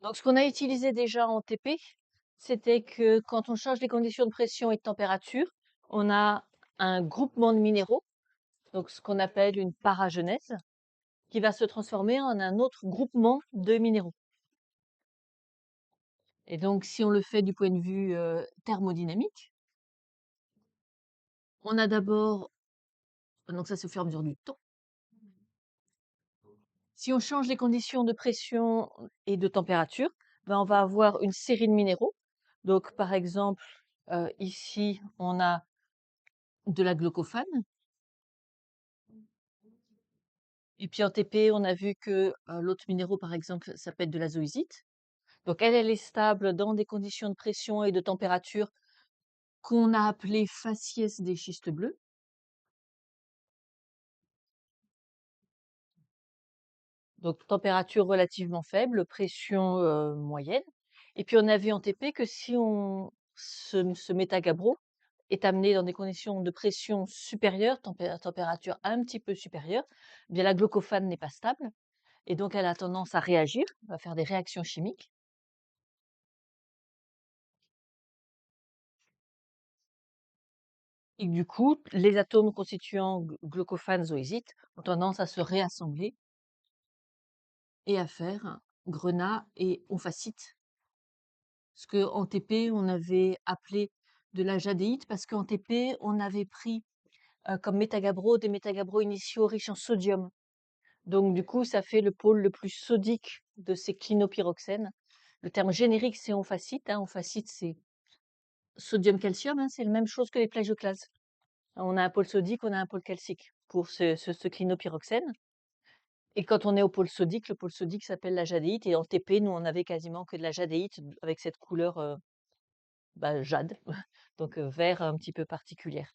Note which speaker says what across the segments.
Speaker 1: Donc, ce qu'on a utilisé déjà en TP, c'était que quand on change les conditions de pression et de température, on a un groupement de minéraux, donc ce qu'on appelle une paragenèse, qui va se transformer en un autre groupement de minéraux. Et donc, si on le fait du point de vue thermodynamique, on a d'abord, donc ça se fait au fur et à mesure du temps. Si on change les conditions de pression et de température, ben on va avoir une série de minéraux. Donc, par exemple, ici, on a de la glaucophane. Et puis en TP, on a vu que l'autre minéraux, par exemple, s'appelle de la zoisite. Donc elle est stable dans des conditions de pression et de température qu'on a appelées faciès des schistes bleus. Donc température relativement faible, pression moyenne. Et puis on a vu en TP que si ce métagabbro est amené dans des conditions de pression supérieure, température un petit peu supérieure, eh bien la glaucophane n'est pas stable et donc elle a tendance à réagir, va faire des réactions chimiques. Et du coup, les atomes constituant glaucophane zoisite ont tendance à se réassembler et à faire grenat et omphacite. Ce que en TP, on avait appelé de la jadéite parce qu'en TP, on avait pris comme métagabbro des métagabbros initiaux riches en sodium. Donc du coup, ça fait le pôle le plus sodique de ces clinopyroxènes. Le terme générique, c'est omphacite. Omphacite, c'est sodium-calcium, c'est la même chose que les plagioclases. On a un pôle sodique, on a un pôle calcique pour ce clinopyroxène. Et quand on est au pôle sodique, le pôle sodique s'appelle la jadéite. Et en TP, nous, on avait quasiment que de la jadéite avec cette couleur jade, donc vert un petit peu particulière.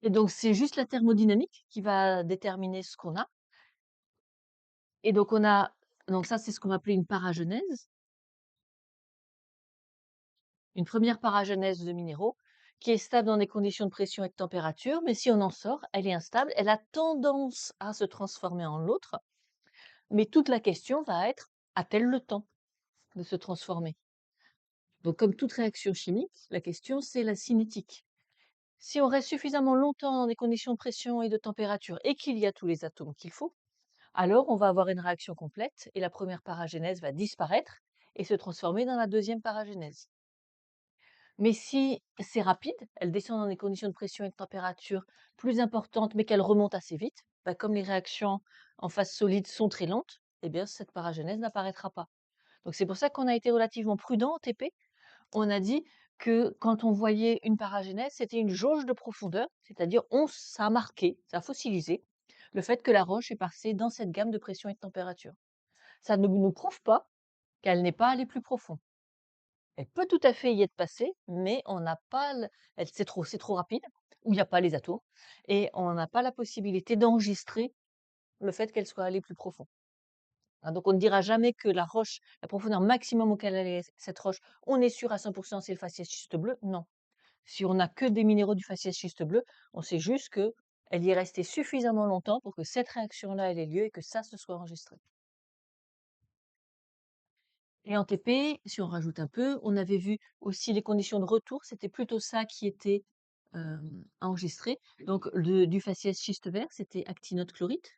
Speaker 1: Et donc, c'est juste la thermodynamique qui va déterminer ce qu'on a. Et donc, donc ça, c'est ce qu'on va appeler une paragenèse. Une première paragenèse de minéraux qui est stable dans des conditions de pression et de température, mais si on en sort, elle est instable, elle a tendance à se transformer en l'autre, mais toute la question va être, a-t-elle le temps de se transformer? Donc comme toute réaction chimique, la question c'est la cinétique. Si on reste suffisamment longtemps dans des conditions de pression et de température et qu'il y a tous les atomes qu'il faut, alors on va avoir une réaction complète et la première paragenèse va disparaître et se transformer dans la deuxième paragenèse. Mais si c'est rapide, elle descend dans des conditions de pression et de température plus importantes, mais qu'elle remonte assez vite, comme les réactions en phase solide sont très lentes, eh bien cette paragenèse n'apparaîtra pas. Donc c'est pour ça qu'on a été relativement prudent en TP. On a dit que quand on voyait une paragenèse, c'était une jauge de profondeur, c'est-à-dire ça a marqué, ça a fossilisé le fait que la roche est passée dans cette gamme de pression et de température. Ça ne nous prouve pas qu'elle n'est pas allée plus profond. Elle peut tout à fait y être passée, mais on n'a pas c'est trop rapide, ou il n'y a pas les atomes, et on n'a pas la possibilité d'enregistrer le fait qu'elle soit allée plus profond. Donc on ne dira jamais que la profondeur maximum auquel elle est cette roche, on est sûr à 100% c'est le faciès schiste bleu. Non. Si on n'a que des minéraux du faciès schiste bleu, on sait juste que elle y est restée suffisamment longtemps pour que cette réaction-là ait lieu et que ça se soit enregistré. Et en TP, si on rajoute un peu, on avait vu aussi les conditions de retour, c'était plutôt ça qui était enregistré. Donc du faciès schiste vert, c'était actinote chlorite.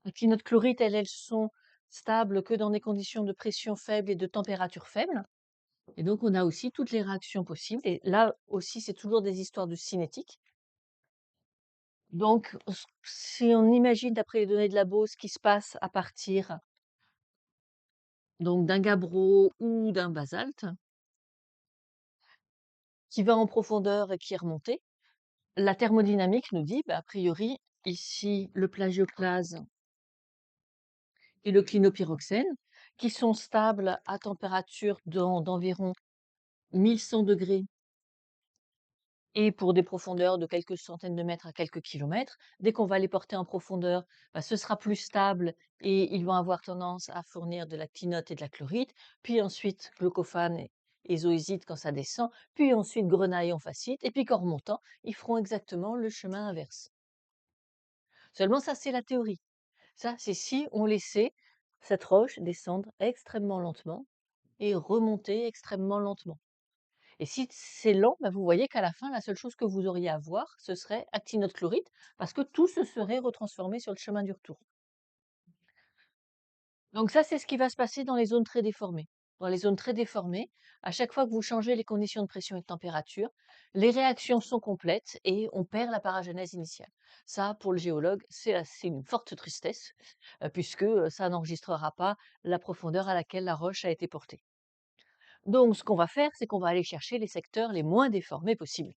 Speaker 1: Actinote chlorite, elles sont stables que dans des conditions de pression faible et de température faible. Et donc on a aussi toutes les réactions possibles. Et là aussi, c'est toujours des histoires de cinétique. Donc, si on imagine d'après les données de labo ce qui se passe à partir donc d'un gabbro ou d'un basalte, qui va en profondeur et qui est remonté, la thermodynamique nous dit, a priori, ici, le plagioclase et le clinopyroxène, qui sont stables à température d'environ 1100 degrés et pour des profondeurs de quelques centaines de mètres à quelques kilomètres. Dès qu'on va les porter en profondeur, ce sera plus stable et ils vont avoir tendance à fournir de l'actinote et de la chlorite, puis ensuite glaucophane et zoisite quand ça descend, puis ensuite grenaille et omphacite, et puis qu'en remontant, ils feront exactement le chemin inverse. Seulement ça, c'est la théorie. Ça, c'est si on laissait cette roche descendre extrêmement lentement et remonter extrêmement lentement. Et si c'est lent, bah, vous voyez qu'à la fin, la seule chose que vous auriez à voir, ce serait actinote chlorite, parce que tout se serait retransformé sur le chemin du retour. Donc ça, c'est ce qui va se passer dans les zones très déformées. Dans les zones très déformées, à chaque fois que vous changez les conditions de pression et de température, les réactions sont complètes et on perd la paragenèse initiale. Ça, pour le géologue, c'est une forte tristesse, puisque ça n'enregistrera pas la profondeur à laquelle la roche a été portée. Donc, ce qu'on va faire, c'est qu'on va aller chercher les secteurs les moins déformés possibles.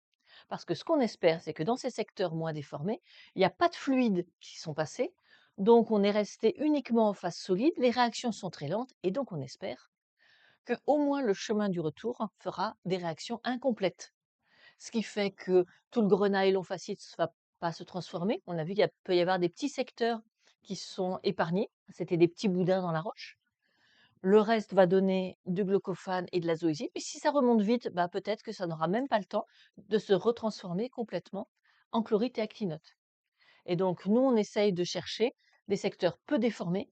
Speaker 1: Parce que ce qu'on espère, c'est que dans ces secteurs moins déformés, il n'y a pas de fluides qui sont passés, donc on est resté uniquement en phase solide, les réactions sont très lentes, et donc on espère que au moins le chemin du retour fera des réactions incomplètes. Ce qui fait que tout le grenaille lomphacite ne va pas se transformer. On a vu qu'il peut y avoir des petits secteurs qui sont épargnés, c'était des petits boudins dans la roche. Le reste va donner du glaucophane et de la zoésite. Mais si ça remonte vite, bah, peut-être que ça n'aura même pas le temps de se retransformer complètement en chlorite et actinote. Et donc, nous, on essaye de chercher des secteurs peu déformés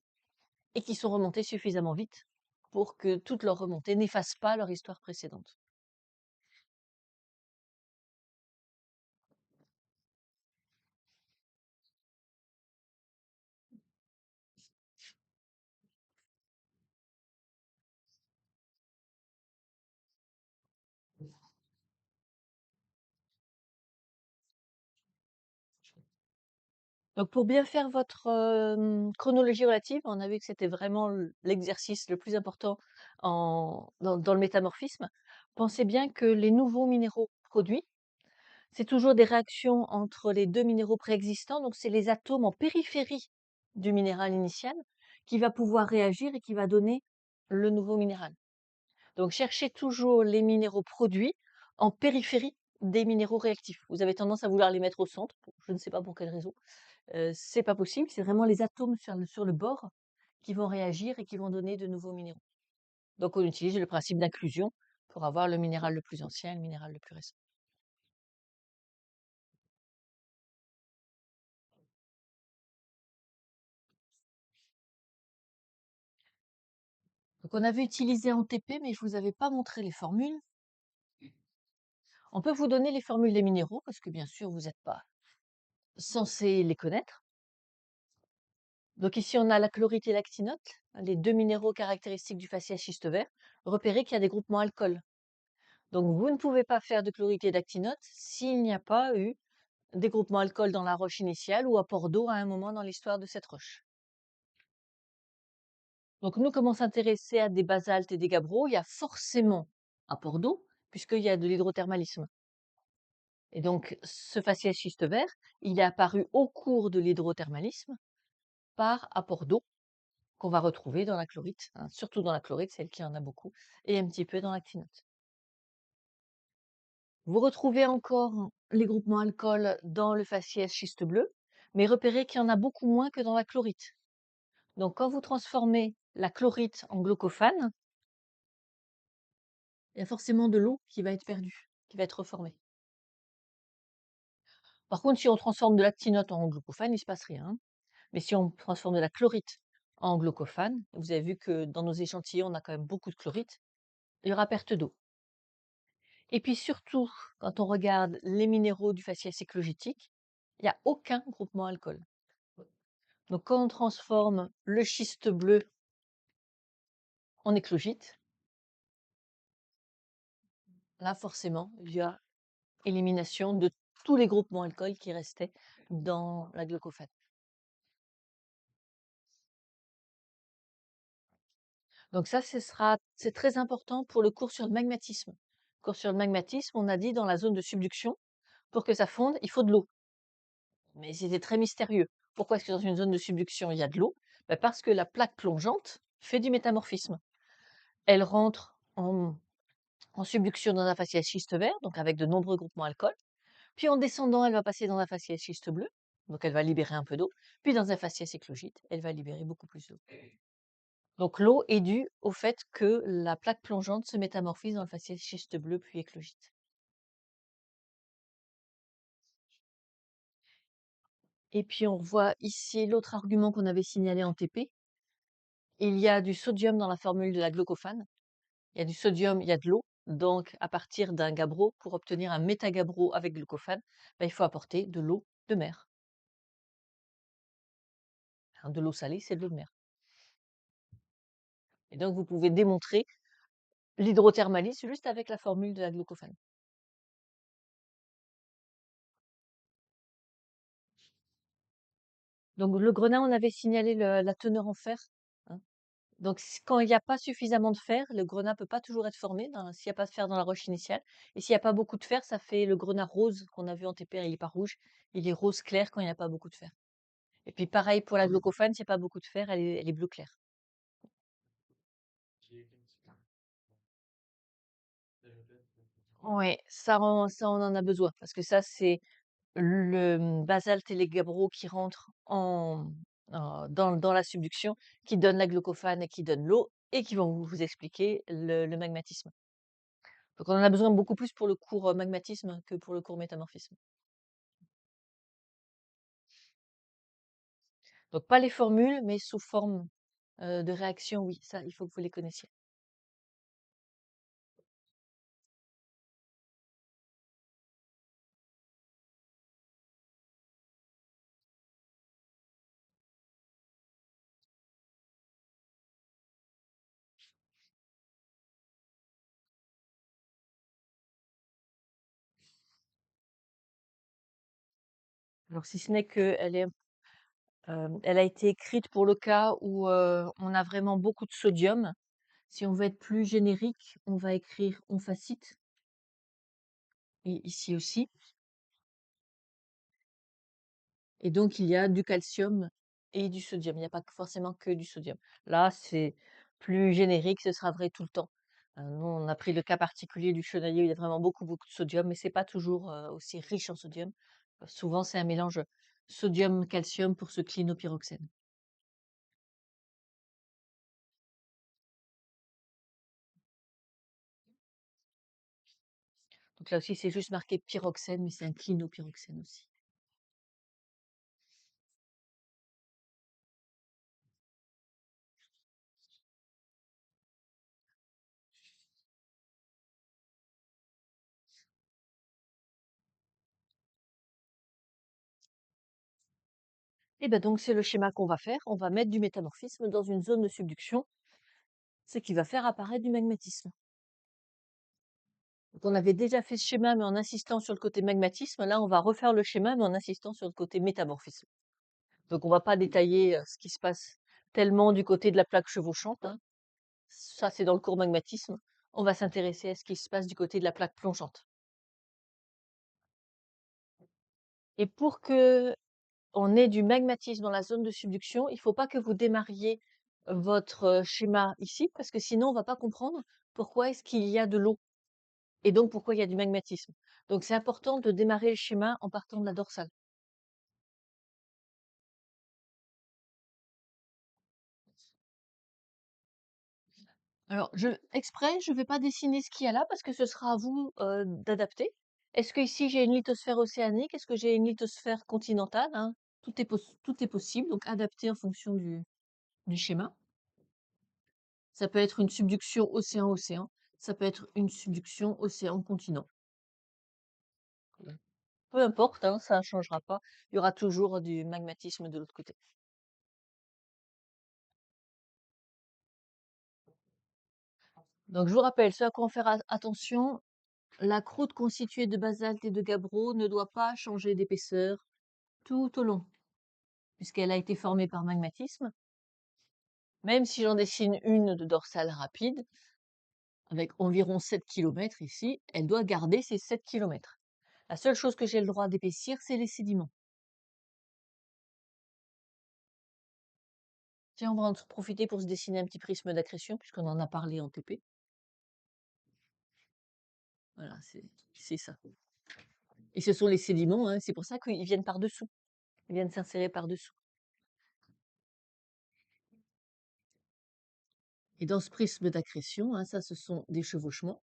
Speaker 1: et qui sont remontés suffisamment vite pour que toute leur remontée n'efface pas leur histoire précédente. Donc, pour bien faire votre chronologie relative, on a vu que c'était vraiment l'exercice le plus important dans le métamorphisme. Pensez bien que les nouveaux minéraux produits, c'est toujours des réactions entre les 2 minéraux préexistants, donc c'est les atomes en périphérie du minéral initial qui va pouvoir réagir et qui va donner le nouveau minéral. Donc cherchez toujours les minéraux produits en périphérie des minéraux réactifs. Vous avez tendance à vouloir les mettre au centre, je ne sais pas pour quelle raison. C'est pas possible, c'est vraiment les atomes sur le bord qui vont réagir et qui vont donner de nouveaux minéraux. Donc on utilise le principe d'inclusion pour avoir le minéral le plus ancien et le minéral le plus récent. Donc on avait utilisé en TP, mais je vous avais pas montré les formules. On peut vous donner les formules des minéraux, parce que bien sûr, vous n'êtes pas censé les connaître. Donc ici, on a la chlorite et l'actinote, les deux minéraux caractéristiques du faciès schiste vert. Repérez qu'il y a des groupements alcool. Donc vous ne pouvez pas faire de chlorite et d'actinote s'il n'y a pas eu des groupements alcool dans la roche initiale ou apport d'eau à un moment dans l'histoire de cette roche. Donc nous, comme on s'intéressait à des basaltes et des gabbros, il y a forcément apport d'eau, puisqu'il y a de l'hydrothermalisme. Et donc, ce faciès schiste vert, il est apparu au cours de l'hydrothermalisme par apport d'eau qu'on va retrouver dans la chlorite, hein, surtout dans la chlorite, celle qui en a beaucoup, et un petit peu dans l'actinote. Vous retrouvez encore les groupements alcool dans le faciès schiste bleu, mais repérez qu'il y en a beaucoup moins que dans la chlorite. Donc, quand vous transformez la chlorite en glaucophane, il y a forcément de l'eau qui va être perdue, qui va être reformée. Par contre, si on transforme de l'actinote en glaucophane, il ne se passe rien, hein. Mais si on transforme de la chlorite en glaucophane, vous avez vu que dans nos échantillons, on a quand même beaucoup de chlorite, il y aura perte d'eau. Et puis surtout, quand on regarde les minéraux du faciès éclogitique, il n'y a aucun groupement alcool. Donc quand on transforme le schiste bleu en éclogite, là forcément, il y a élimination de tous les groupements alcool qui restaient dans la glaucophane. Donc ça, c'est très important pour le cours sur le magmatisme. Cours sur le magmatisme, on a dit dans la zone de subduction, pour que ça fonde, il faut de l'eau. Mais c'était très mystérieux. Pourquoi est-ce que dans une zone de subduction, il y a de l'eau? Ben, parce que la plaque plongeante fait du métamorphisme. Elle rentre en subduction dans un faciès schiste vert, donc avec de nombreux groupements alcool. Puis en descendant, elle va passer dans un faciès schiste bleu, donc elle va libérer un peu d'eau. Puis dans un faciès éclogite, elle va libérer beaucoup plus d'eau. Donc l'eau est due au fait que la plaque plongeante se métamorphise dans le faciès schiste bleu puis éclogite. Et puis on voit ici l'autre argument qu'on avait signalé en TP. Il y a du sodium dans la formule de la glaucophane. Il y a du sodium, il y a de l'eau. Donc, à partir d'un gabbro, pour obtenir un métagabbro avec glucophane, il faut apporter de l'eau de mer. Hein, de l'eau salée, c'est de l'eau de mer. Et donc, vous pouvez démontrer l'hydrothermalisme juste avec la formule de la glucophane. Donc, le grenat, on avait signalé la teneur en fer. Hein. Donc, quand il n'y a pas suffisamment de fer, le grenat peut pas toujours être formé s'il n'y a pas de fer dans la roche initiale. Et s'il n'y a pas beaucoup de fer, ça fait le grenat rose qu'on a vu en TPR. Il est pas rouge, il est rose clair quand il n'y a pas beaucoup de fer. Et puis pareil pour la glaucophane, s'il n'y a pas beaucoup de fer, elle est bleu clair. Oui, ça, on en a besoin parce que ça, c'est le basalte et les gabbros qui rentrent dans la subduction, qui donnent la glaucophane et qui donnent l'eau et qui vont vous expliquer le magmatisme. Donc on en a besoin beaucoup plus pour le cours magmatisme que pour le cours métamorphisme. Donc pas les formules, mais sous forme de réaction, oui, ça, il faut que vous les connaissiez. Alors si ce n'est elle a été écrite pour le cas où on a vraiment beaucoup de sodium. Si on veut être plus générique, on va écrire omphacyte, et ici aussi. Et donc, il y a du calcium et du sodium. Il n'y a pas forcément que du sodium. Là, c'est plus générique, ce sera vrai tout le temps. Nous, on a pris le cas particulier du chenaillé où il y a vraiment beaucoup, beaucoup de sodium, mais c'est pas toujours aussi riche en sodium. Souvent, c'est un mélange sodium-calcium pour ce clinopyroxène. Donc là aussi, c'est juste marqué pyroxène, mais c'est un clinopyroxène aussi. Et ben donc, c'est le schéma qu'on va faire. On va mettre du métamorphisme dans une zone de subduction, ce qui va faire apparaître du magmatisme. Donc, on avait déjà fait ce schéma, mais en insistant sur le côté magmatisme. Là, on va refaire le schéma, mais en insistant sur le côté métamorphisme. Donc, on va pas détailler ce qui se passe tellement du côté de la plaque chevauchante, hein. Ça, c'est dans le cours magmatisme. On va s'intéresser à ce qui se passe du côté de la plaque plongeante. Et pour que on ait du magmatisme dans la zone de subduction, il ne faut pas que vous démarriez votre schéma ici, parce que sinon, on va pas comprendre pourquoi est-ce qu'il y a de l'eau et donc pourquoi il y a du magmatisme. Donc, c'est important de démarrer le schéma en partant de la dorsale. Alors, exprès, je ne vais pas dessiner ce qu'il y a là parce que ce sera à vous d'adapter. Est-ce que ici j'ai une lithosphère océanique? Est-ce que j'ai une lithosphère continentale, hein? Tout est possible, donc adapté en fonction du schéma. Ça peut être une subduction océan-océan, ça peut être une subduction océan-continent. Peu importe, hein, ça ne changera pas. Il y aura toujours du magmatisme de l'autre côté. Donc, je vous rappelle, ce à quoi on faire attention, la croûte constituée de basalte et de gabbro ne doit pas changer d'épaisseur tout au long, puisqu'elle a été formée par magmatisme. Même si j'en dessine une de dorsale rapide, avec environ 7 km ici, elle doit garder ces 7 km. La seule chose que j'ai le droit d'épaissir, c'est les sédiments. Tiens, on va en profiter pour se dessiner un petit prisme d'accrétion, puisqu'on en a parlé en TP. Voilà, c'est ça. Et ce sont les sédiments, hein, c'est pour ça qu'ils viennent par-dessous. Ils viennent s'insérer par-dessous. Et dans ce prisme d'accrétion, hein, ça, ce sont des chevauchements.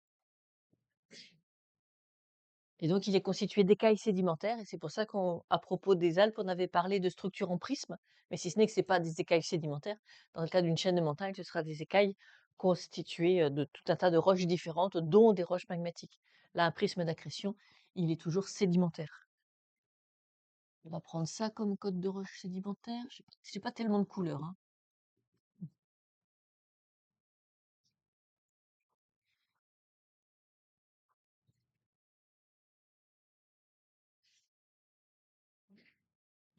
Speaker 1: Et donc il est constitué d'écailles sédimentaires et c'est pour ça qu'à propos des Alpes, on avait parlé de structures en prisme, mais si ce n'est que c'est pas des écailles sédimentaires. Dans le cas d'une chaîne de montagne, ce sera des écailles constituées, de tout un tas de roches différentes, dont des roches magmatiques. Là, un prisme d'accrétion, il est toujours sédimentaire. On va prendre ça comme code de roche sédimentaire. J'ai pas tellement de couleurs, hein.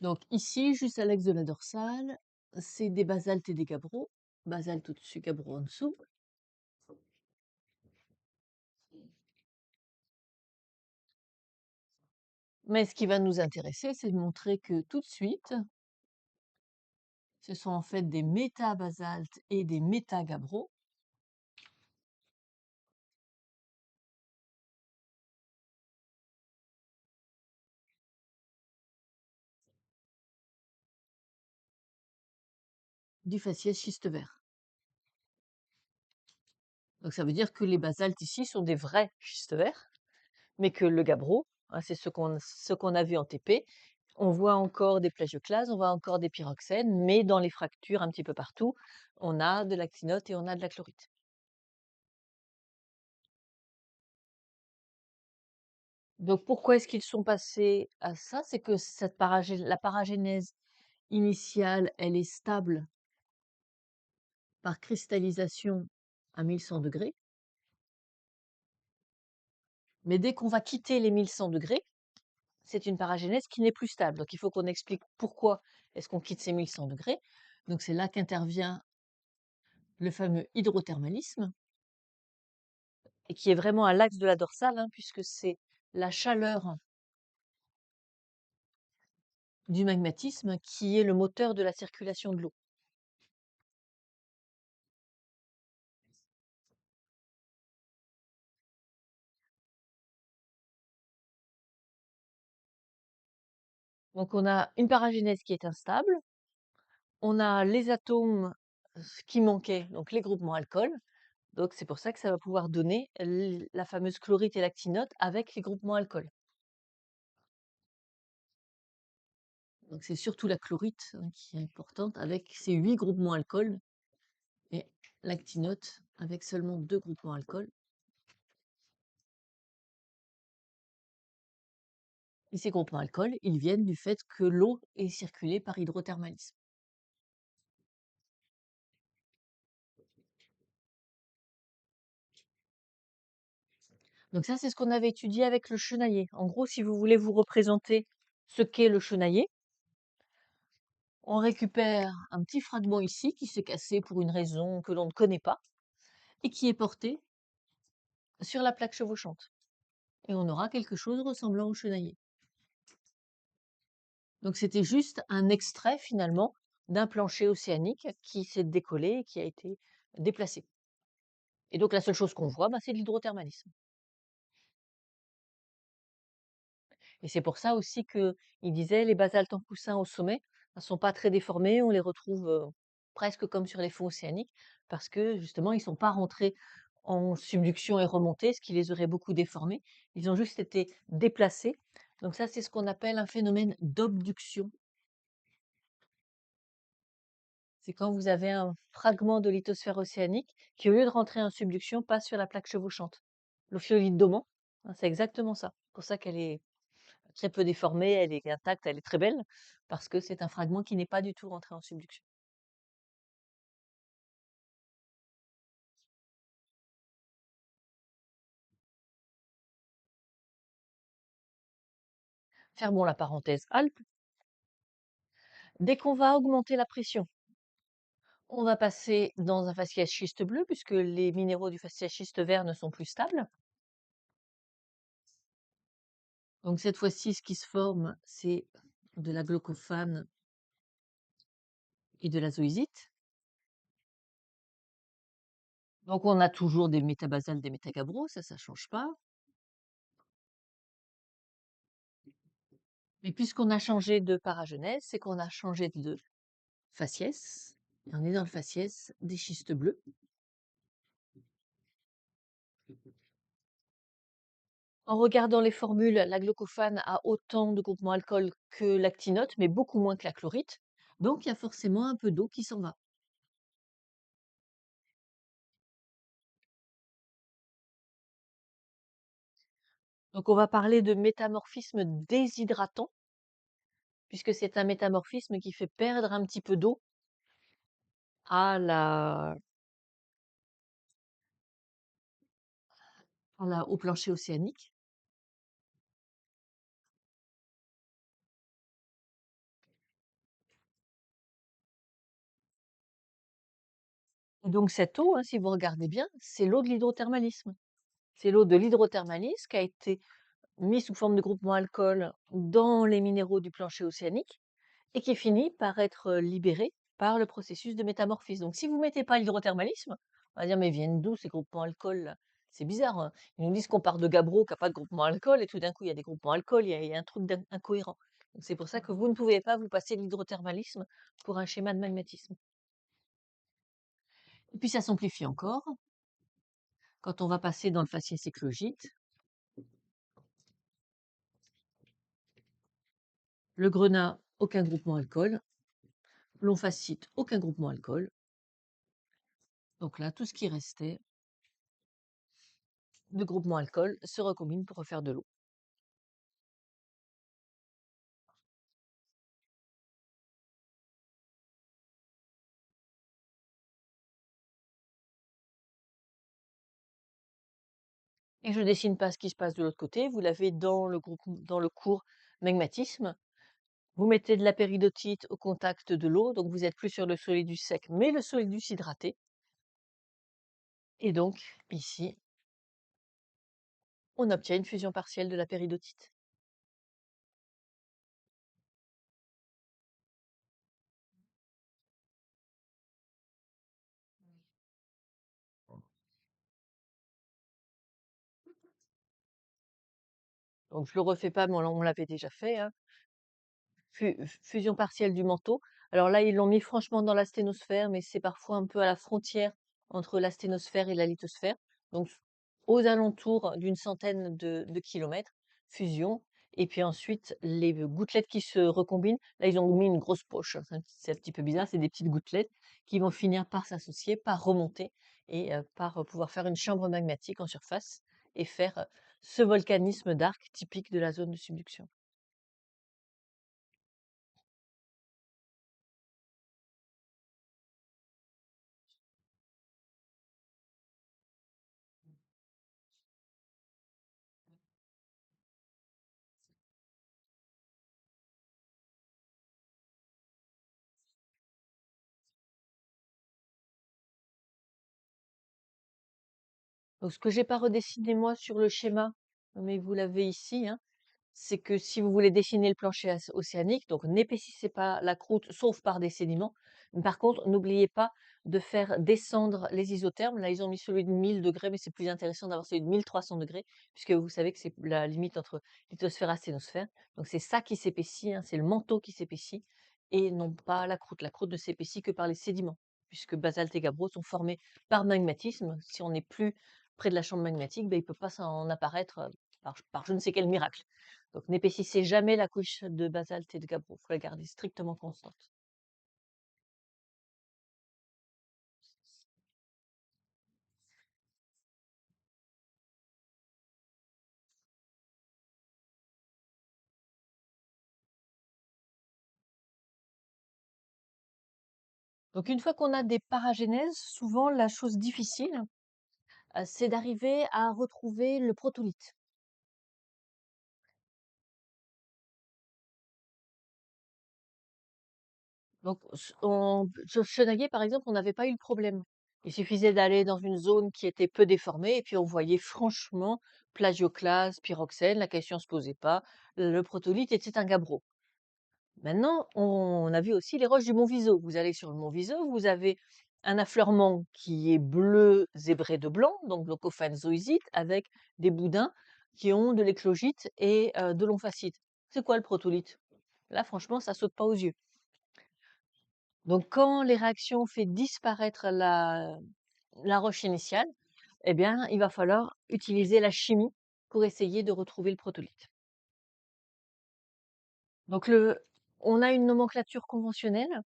Speaker 1: Donc ici, juste à l'axe de la dorsale, c'est des basaltes et des gabbros. Basalte au-dessus, gabbro en dessous. Mais ce qui va nous intéresser, c'est de montrer que tout de suite, ce sont en fait des métabasaltes et des métagabbros. Du faciès schiste vert. Donc ça veut dire que les basaltes ici sont des vrais schistes verts, mais que le gabbro, hein, c'est ce qu'on a vu en TP, on voit encore des plagioclases, on voit encore des pyroxènes, mais dans les fractures un petit peu partout, on a de l'actinote et on a de la chlorite. Donc pourquoi est-ce qu'ils sont passés à ça? C'est que la paragénèse initiale, elle est stable par cristallisation à 1100°, mais dès qu'on va quitter les 1100°, c'est une paragénèse qui n'est plus stable. Donc il faut qu'on explique pourquoi est-ce qu'on quitte ces 1100°. Donc c'est là qu'intervient le fameux hydrothermalisme, et qui est vraiment à l'axe de la dorsale, hein, puisque c'est la chaleur du magmatisme qui est le moteur de la circulation de l'eau. Donc on a une paragénèse qui est instable, on a les atomes qui manquaient, donc les groupements alcool. Donc c'est pour ça que ça va pouvoir donner la fameuse chlorite et l'actinote avec les groupements alcool. Donc c'est surtout la chlorite, hein, qui est importante avec ses 8 groupements alcool et l'actinote avec seulement 2 groupements alcool. Et ces groupements alcool, ils viennent du fait que l'eau est circulée par hydrothermalisme. Donc ça, c'est ce qu'on avait étudié avec le chenaillé. En gros, si vous voulez vous représenter ce qu'est le chenaillé, on récupère un petit fragment ici qui s'est cassé pour une raison que l'on ne connaît pas et qui est porté sur la plaque chevauchante. Et on aura quelque chose ressemblant au chenaillé. Donc c'était juste un extrait finalement d'un plancher océanique qui s'est décollé et qui a été déplacé. Et donc la seule chose qu'on voit, bah, c'est de l'hydrothermalisme. Et c'est pour ça aussi qu'il disait les basaltes en coussin au sommet ne sont pas très déformés, on les retrouve presque comme sur les fonds océaniques, parce que justement ils ne sont pas rentrés en subduction et remontés, ce qui les aurait beaucoup déformés. Ils ont juste été déplacés. Donc ça, c'est ce qu'on appelle un phénomène d'obduction. C'est quand vous avez un fragment de lithosphère océanique qui, au lieu de rentrer en subduction, passe sur la plaque chevauchante. L'ophiolite d'Aumont, hein, c'est exactement ça. C'est pour ça qu'elle est très peu déformée, elle est intacte, elle est très belle, parce que c'est un fragment qui n'est pas du tout rentré en subduction. Fermons la parenthèse Alpes. Dès qu'on va augmenter la pression, on va passer dans un faciès schiste bleu, puisque les minéraux du faciès schiste vert ne sont plus stables. Donc cette fois-ci, ce qui se forme, c'est de la glaucophane et de la zoïsite. Donc on a toujours des métabasaltes, des métagabbros, ça change pas. Mais puisqu'on a changé de paragenèse, c'est qu'on a changé de faciès. Et on est dans le faciès des schistes bleus. En regardant les formules, la glaucophane a autant de groupements alcool que l'actinote, mais beaucoup moins que la chlorite. Donc, il y a forcément un peu d'eau qui s'en va. Donc, on va parler de métamorphisme déshydratant, puisque c'est un métamorphisme qui fait perdre un petit peu d'eau à au plancher océanique. Et donc, cette eau, hein, si vous regardez bien, c'est l'eau de l'hydrothermalisme. C'est l'eau de l'hydrothermalisme qui a été mise sous forme de groupement alcool dans les minéraux du plancher océanique et qui finit par être libérée par le processus de métamorphisme. Donc, si vous ne mettez pas l'hydrothermalisme, on va dire, mais viennent d'où ces groupements alcool là? C'est bizarre, hein. Ils nous disent qu'on part de Gabbro, qui n'a pas de groupement alcool, et tout d'un coup, il y a des groupements alcool, il y a un truc incohérent. Donc, c'est pour ça que vous ne pouvez pas vous passer de l'hydrothermalisme pour un schéma de magnétisme. Et puis, ça s'amplifie encore quand on va passer dans le faciès cyclogite. Le grenat, aucun groupement alcool. L'omphacite, aucun groupement alcool. Donc là, tout ce qui restait de groupement alcool se recombine pour refaire de l'eau. Et je dessine pas ce qui se passe de l'autre côté. Vous l'avez dans le cours magmatisme. Vous mettez de la péridotite au contact de l'eau, donc vous êtes plus sur le solidus sec, mais le solidus hydraté. Et donc, ici, on obtient une fusion partielle de la péridotite. Donc, je le refais pas, mais on l'avait déjà fait, hein. Fusion partielle du manteau. Alors là, ils l'ont mis franchement dans la sténosphère, mais c'est parfois un peu à la frontière entre la sténosphère et la lithosphère. Donc, aux alentours d'une centaine de kilomètres, fusion. Et puis ensuite, les gouttelettes qui se recombinent. Là, ils ont mis une grosse poche, hein. C'est un petit peu bizarre, c'est des petites gouttelettes qui vont finir par s'associer, par remonter et par pouvoir faire une chambre magmatique en surface et faire ce volcanisme d'arc typique de la zone de subduction. Donc, ce que j'ai pas redessiné moi sur le schéma, mais vous l'avez ici, hein, c'est que si vous voulez dessiner le plancher océanique, donc n'épaississez pas la croûte, sauf par des sédiments. Mais par contre, n'oubliez pas de faire descendre les isothermes. Là, ils ont mis celui de 1000 degrés, mais c'est plus intéressant d'avoir celui de 1300 degrés, puisque vous savez que c'est la limite entre lithosphère et asténosphère. Donc, c'est ça qui s'épaissit, hein, c'est le manteau qui s'épaissit, et non pas la croûte. La croûte ne s'épaissit que par les sédiments, puisque basalte et gabbro sont formés par magmatisme. Si on n'est plus près de la chambre magmatique, ben, il ne peut pas s'en apparaître par je ne sais quel miracle. Donc n'épaississez jamais la couche de basalte et de gabbro, il faut la garder strictement constante. Donc une fois qu'on a des paragénèses, souvent la chose difficile, c'est d'arriver à retrouver le protolithe. Donc sur Chenaguet, par exemple, on n'avait pas eu le problème. Il suffisait d'aller dans une zone qui était peu déformée et puis on voyait franchement plagioclase, pyroxène, la question se posait pas. Le protolithe était un gabbro. Maintenant, on a vu aussi les roches du Mont Viso. Vous allez sur le Mont Viso, vous avez un affleurement qui est bleu zébré de blanc, donc glaucophane zoisite, avec des boudins qui ont de l'éclogite et de l'omphacite. C'est quoi le protolithe? Là, franchement, ça saute pas aux yeux. Donc, quand les réactions ont fait disparaître la roche initiale, eh bien, il va falloir utiliser la chimie pour essayer de retrouver le protolithe. Donc on a une nomenclature conventionnelle.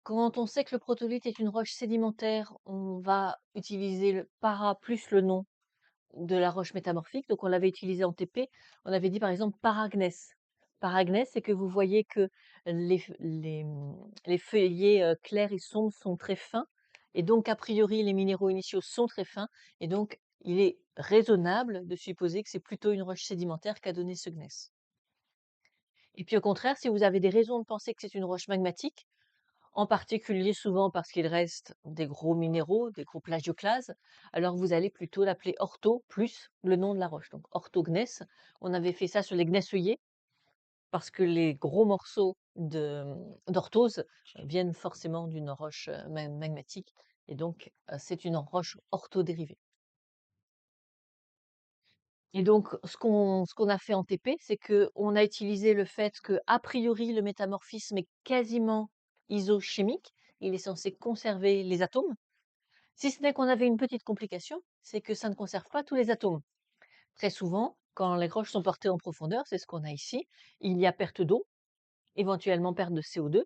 Speaker 1: Quand on sait que le protolithe est une roche sédimentaire, on va utiliser le para plus le nom de la roche métamorphique. Donc on l'avait utilisé en TP. On avait dit par exemple paragnèse. Paragnèse, c'est que vous voyez que les feuillets clairs et sombres sont très fins. Et donc, a priori, les minéraux initiaux sont très fins. Et donc, il est raisonnable de supposer que c'est plutôt une roche sédimentaire qu'a donné ce gneiss. Et puis au contraire, si vous avez des raisons de penser que c'est une roche magmatique, en particulier souvent parce qu'il reste des gros minéraux, des gros plagioclases, alors vous allez plutôt l'appeler ortho plus le nom de la roche. Donc orthogneiss, on avait fait ça sur les gneisseuillers parce que les gros morceaux d'orthose viennent forcément d'une roche magmatique et donc c'est une roche orthodérivée. Et donc, ce qu'on a fait en TP, c'est qu'on a utilisé le fait que, a priori, le métamorphisme est quasiment isochimique. Il est censé conserver les atomes. Si ce n'est qu'on avait une petite complication, c'est que ça ne conserve pas tous les atomes. Très souvent, quand les roches sont portées en profondeur, c'est ce qu'on a ici, il y a perte d'eau, éventuellement perte de CO2.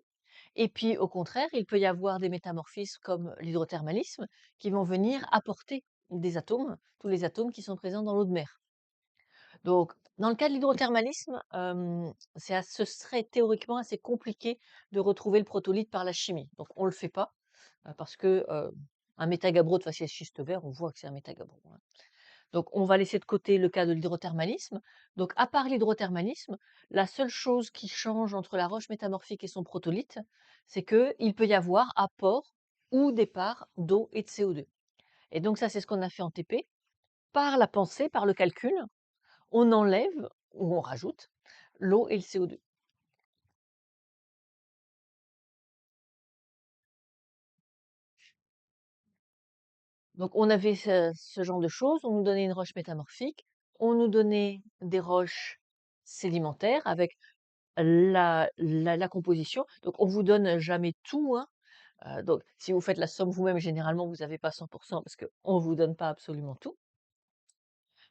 Speaker 1: Et puis, au contraire, il peut y avoir des métamorphismes comme l'hydrothermalisme qui vont venir apporter des atomes, tous les atomes qui sont présents dans l'eau de mer. Donc, dans le cas de l'hydrothermalisme, ce serait théoriquement assez compliqué de retrouver le protolithe par la chimie. Donc, on ne le fait pas parce que un métagabbro de faciès schiste vert, on voit que c'est un métagabbro, hein. Donc, on va laisser de côté le cas de l'hydrothermalisme. Donc, à part l'hydrothermalisme, la seule chose qui change entre la roche métamorphique et son protolithe, c'est qu'il peut y avoir apport ou départ d'eau et de CO2. Et donc, ça, c'est ce qu'on a fait en TP. Par la pensée, par le calcul, on enlève ou on rajoute l'eau et le CO2. Donc on avait ce genre de choses, on nous donnait une roche métamorphique, on nous donnait des roches sédimentaires avec la composition. Donc on vous donne jamais tout, hein. Donc si vous faites la somme vous-même, généralement vous n'avez pas 100% parce qu'on ne vous donne pas absolument tout.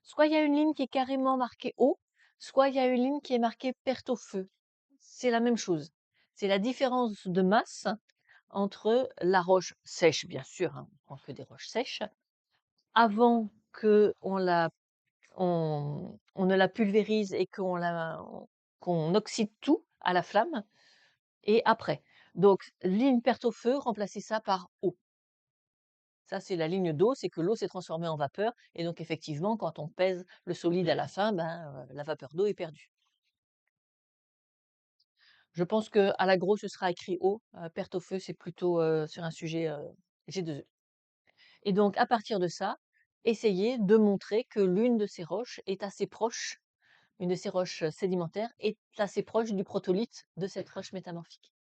Speaker 1: Soit il y a une ligne qui est carrément marquée eau, soit il y a une ligne qui est marquée perte au feu. C'est la même chose. C'est la différence de masse entre la roche sèche, bien sûr, hein, on prend que des roches sèches, avant que on ne la pulvérise et qu'on oxyde tout à la flamme, et après. Donc, ligne perte au feu, remplacez ça par eau. Ça, c'est la ligne d'eau, c'est que l'eau s'est transformée en vapeur, et donc effectivement, quand on pèse le solide à la fin, ben, la vapeur d'eau est perdue. Je pense que à l'agro, ce sera écrit eau, perte au feu, c'est plutôt sur un sujet G2E. Et donc, à partir de ça, essayez de montrer que l'une de ces roches est assez proche, une de ces roches sédimentaires est assez proche du protolithe de cette roche métamorphique.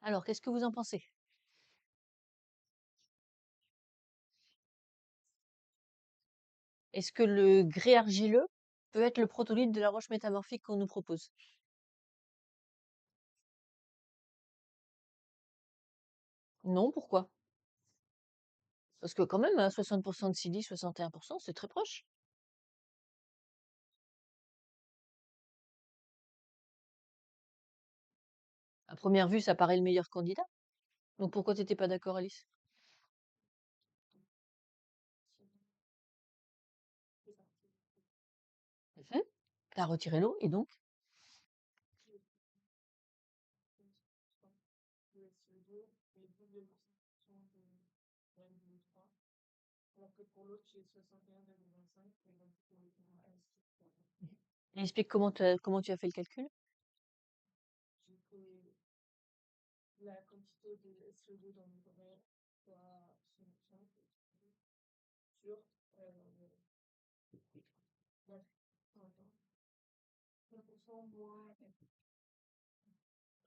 Speaker 1: Alors, qu'est-ce que vous en pensez? Est-ce que le grès argileux peut être le protolithe de la roche métamorphique qu'on nous propose? Non, pourquoi? Parce que quand même, 60% de silice, 61%, c'est très proche. À première vue, ça paraît le meilleur candidat. Donc pourquoi t'étais pas d'accord, Alice? Mhm. T'as retiré l'eau et donc? Et explique comment tu as fait le calcul?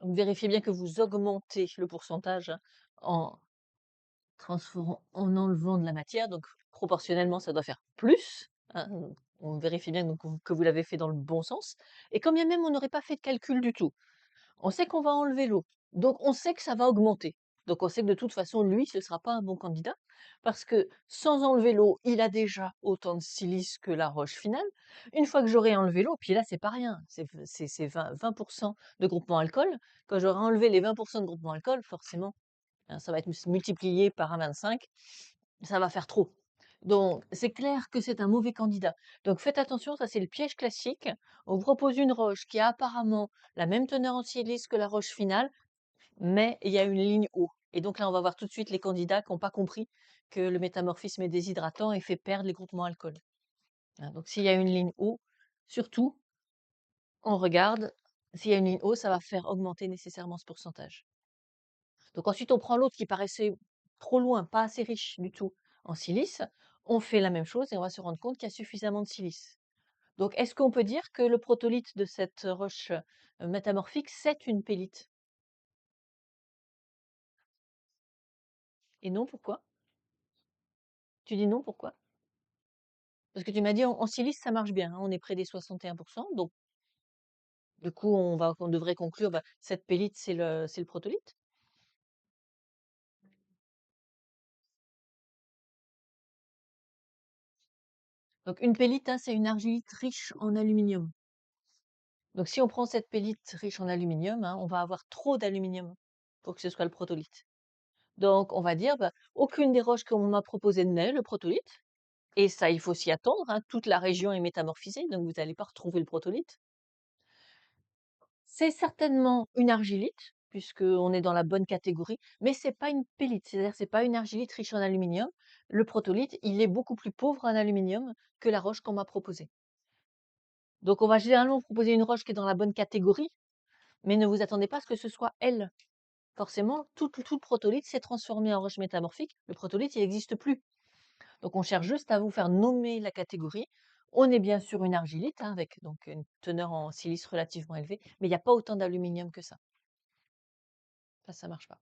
Speaker 1: Donc vérifiez bien que vous augmentez le pourcentage hein, en en enlevant de la matière. Donc proportionnellement, ça doit faire plus. Hein, on vérifie bien donc, que vous l'avez fait dans le bon sens. Et quand bien même on n'aurait pas fait de calcul du tout, on sait qu'on va enlever l'eau, donc on sait que ça va augmenter. Donc on sait que de toute façon, lui, ce ne sera pas un bon candidat, parce que sans enlever l'eau, il a déjà autant de silice que la roche finale. Une fois que j'aurai enlevé l'eau, puis là, c'est pas rien, c'est 20% de groupement alcool. Quand j'aurai enlevé les 20% de groupement alcool, forcément, hein, ça va être multiplié par 1,25, ça va faire trop. Donc, c'est clair que c'est un mauvais candidat. Donc, faites attention, ça c'est le piège classique. On vous propose une roche qui a apparemment la même teneur en silice que la roche finale, mais il y a une ligne haut. Et donc là, on va voir tout de suite les candidats qui n'ont pas compris que le métamorphisme est déshydratant et fait perdre les groupements alcool. Hein, donc, s'il y a une ligne haut, surtout, on regarde. S'il y a une ligne haut, ça va faire augmenter nécessairement ce pourcentage. Donc ensuite, on prend l'autre qui paraissait trop loin, pas assez riche du tout en silice. On fait la même chose et on va se rendre compte qu'il y a suffisamment de silice. Donc, est-ce qu'on peut dire que le protolithe de cette roche métamorphique, c'est une pélite? Et non, pourquoi? Tu dis non, pourquoi? Parce que tu m'as dit en silice, ça marche bien, hein, on est près des 61%. Donc, du coup, on devrait conclure, bah, cette pélite, c'est le protolithe. Donc, une pélite, hein, c'est une argilite riche en aluminium. Donc, si on prend cette pélite riche en aluminium, hein, on va avoir trop d'aluminium pour que ce soit le protolithe. Donc, on va dire, bah, aucune des roches qu'on m'a proposées n'est le protolithe. Et ça, il faut s'y attendre, hein, toute la région est métamorphisée, donc vous n'allez pas retrouver le protolithe. C'est certainement une argilite, puisqu'on est dans la bonne catégorie, mais c'est pas une pélite, c'est-à-dire c'est pas une argilite riche en aluminium. Le protolithe, il est beaucoup plus pauvre en aluminium que la roche qu'on m'a proposée. Donc, on va généralement vous proposer une roche qui est dans la bonne catégorie, mais ne vous attendez pas à ce que ce soit elle. Forcément, tout le protolithe s'est transformé en roche métamorphique. Le protolithe, il n'existe plus. Donc, on cherche juste à vous faire nommer la catégorie. On est bien sûr une argilite, hein, avec donc une teneur en silice relativement élevée, mais il n'y a pas autant d'aluminium que ça. Ça marche pas.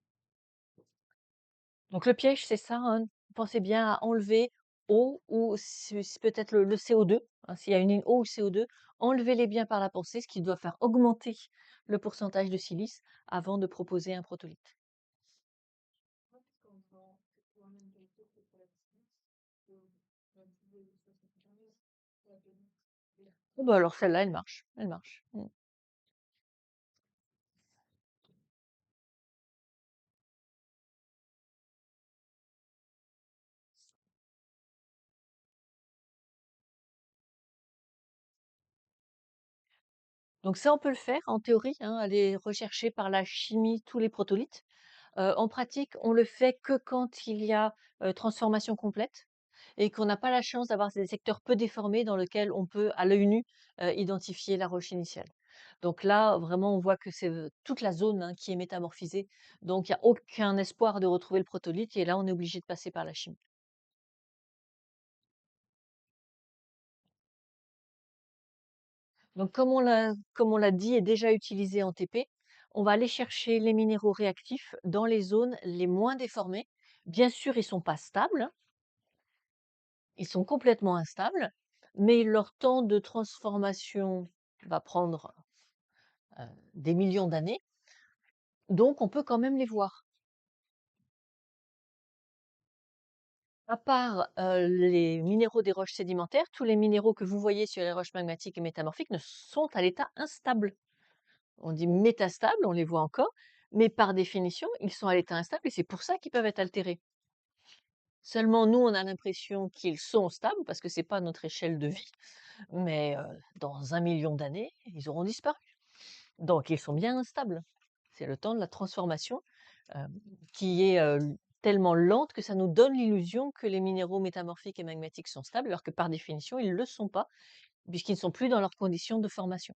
Speaker 1: Donc, le piège, c'est ça, hein. Pensez bien à enlever eau ou peut-être le CO2, hein, s'il y a une ligne eau ou CO2, enlevez-les bien par la pensée, ce qui doit faire augmenter le pourcentage de silice avant de proposer un protolithe. Oh bah alors celle-là, elle marche, elle marche. Mm. Donc ça, on peut le faire en théorie, hein, aller rechercher par la chimie tous les protolithes. En pratique, on le fait que quand il y a transformation complète et qu'on n'a pas la chance d'avoir des secteurs peu déformés dans lesquels on peut, à l'œil nu, identifier la roche initiale. Donc là, vraiment, on voit que c'est toute la zone hein, qui est métamorphisée. Donc il n'y a aucun espoir de retrouver le protolithe et là, on est obligé de passer par la chimie. Donc comme on l'a dit et déjà utilisé en TP, On va aller chercher les minéraux réactifs dans les zones les moins déformées. Bien sûr, ils sont pas stables, hein, ils sont complètement instables, mais leur temps de transformation va prendre, des millions d'années, donc on peut quand même les voir. À part, les minéraux des roches sédimentaires, tous les minéraux que vous voyez sur les roches magmatiques et métamorphiques ne sont à l'état instable. On dit métastables, on les voit encore, mais par définition, ils sont à l'état instable et c'est pour ça qu'ils peuvent être altérés. Seulement nous, on a l'impression qu'ils sont stables parce que c'est pas notre échelle de vie, mais dans 1 million d'années, ils auront disparu. Donc ils sont bien instables. C'est le temps de la transformation, hem, qui est, tellement lente que ça nous donne l'illusion que les minéraux métamorphiques et magmatiques sont stables, alors que par définition, ils ne le sont pas, puisqu'ils ne sont plus dans leurs conditions de formation.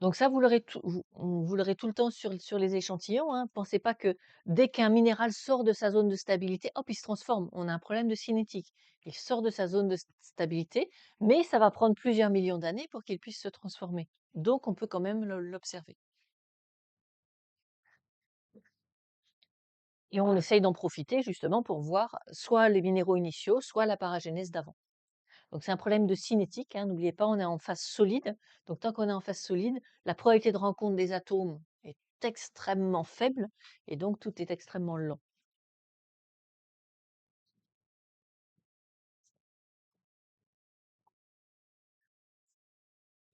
Speaker 1: Donc ça, vous l'aurez tout le temps sur les échantillons, hein. Pensez pas que dès qu'un minéral sort de sa zone de stabilité, hop, il se transforme. On a un problème de cinétique. Il sort de sa zone de stabilité, mais ça va prendre plusieurs millions d'années pour qu'il puisse se transformer. Donc on peut quand même l'observer. Et on essaye d'en profiter justement pour voir soit les minéraux initiaux, soit la paragénèse d'avant. Donc c'est un problème de cinétique, hein, n'oubliez pas, on est en phase solide. Donc tant qu'on est en phase solide, la probabilité de rencontre des atomes est extrêmement faible et donc tout est extrêmement lent.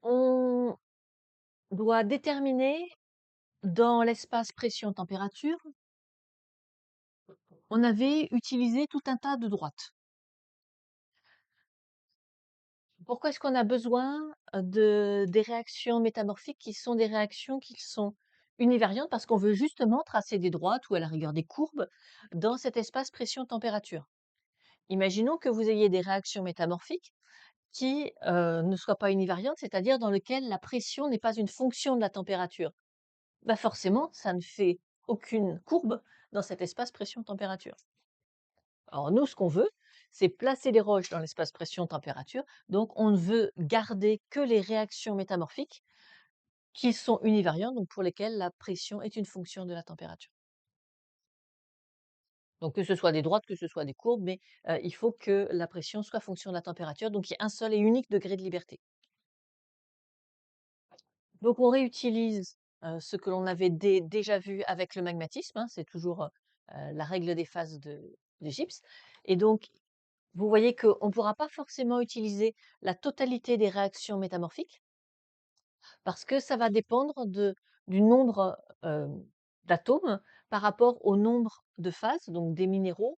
Speaker 1: On doit déterminer dans l'espace pression-température, on avait utilisé tout un tas de droites. Pourquoi est-ce qu'on a besoin des réactions métamorphiques qui sont des réactions qui sont univariantes? Parce qu'on veut justement tracer des droites ou à la rigueur des courbes dans cet espace pression-température. Imaginons que vous ayez des réactions métamorphiques qui ne soient pas univariantes, c'est-à-dire dans lesquelles la pression n'est pas une fonction de la température. Bah forcément, ça ne fait aucune courbe dans cet espace pression-température. Alors nous, ce qu'on veut, c'est placer les roches dans l'espace pression-température. Donc on ne veut garder que les réactions métamorphiques qui sont univariantes, donc pour lesquelles la pression est une fonction de la température. Donc que ce soit des droites, que ce soit des courbes, mais il faut que la pression soit fonction de la température, donc il y a un seul et unique degré de liberté. Donc on réutilise ce que l'on avait déjà vu avec le magmatisme, hein, c'est toujours la règle des phases de Gibbs. Et donc vous voyez qu'on ne pourra pas forcément utiliser la totalité des réactions métamorphiques parce que ça va dépendre du nombre d'atomes par rapport au nombre de phases, donc des minéraux,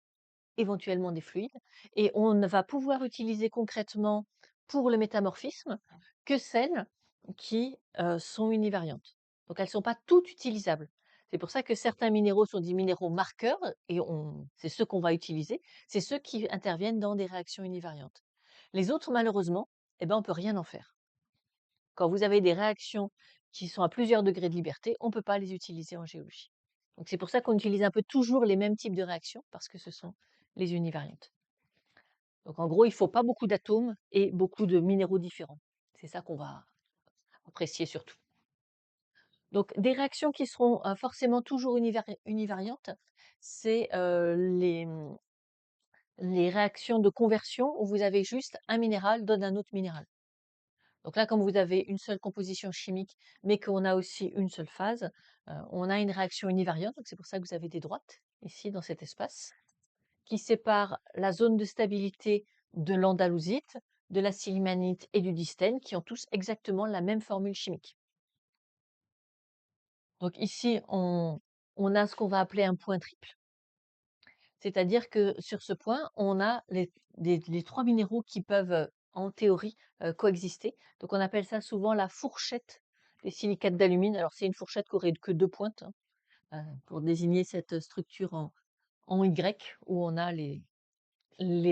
Speaker 1: éventuellement des fluides. Et on ne va pouvoir utiliser concrètement pour le métamorphisme que celles qui sont univariantes. Donc elles ne sont pas toutes utilisables. C'est pour ça que certains minéraux sont des minéraux marqueurs et c'est ceux qu'on va utiliser. C'est ceux qui interviennent dans des réactions univariantes. Les autres, malheureusement, eh ben, on ne peut rien en faire. Quand vous avez des réactions qui sont à plusieurs degrés de liberté, on ne peut pas les utiliser en géologie. Donc c'est pour ça qu'on utilise un peu toujours les mêmes types de réactions, parce que ce sont les univariantes. Donc en gros, il ne faut pas beaucoup d'atomes et beaucoup de minéraux différents. C'est ça qu'on va apprécier surtout. Donc des réactions qui seront forcément toujours univariantes, c'est les réactions de conversion où vous avez juste un minéral donne un autre minéral. Donc là, comme vous avez une seule composition chimique, mais qu'on a aussi une seule phase, on a une réaction univariante. Donc c'est pour ça que vous avez des droites ici dans cet espace qui séparent la zone de stabilité de l'andalousite, de la silimanite et du distène, qui ont tous exactement la même formule chimique. Donc ici, on a ce qu'on va appeler un point triple, c'est-à-dire que sur ce point, on a les trois minéraux qui peuvent, en théorie, coexister. Donc on appelle ça souvent la fourchette des silicates d'alumine. Alors c'est une fourchette qui aurait que deux pointes, hein, pour désigner cette structure en Y, où on a les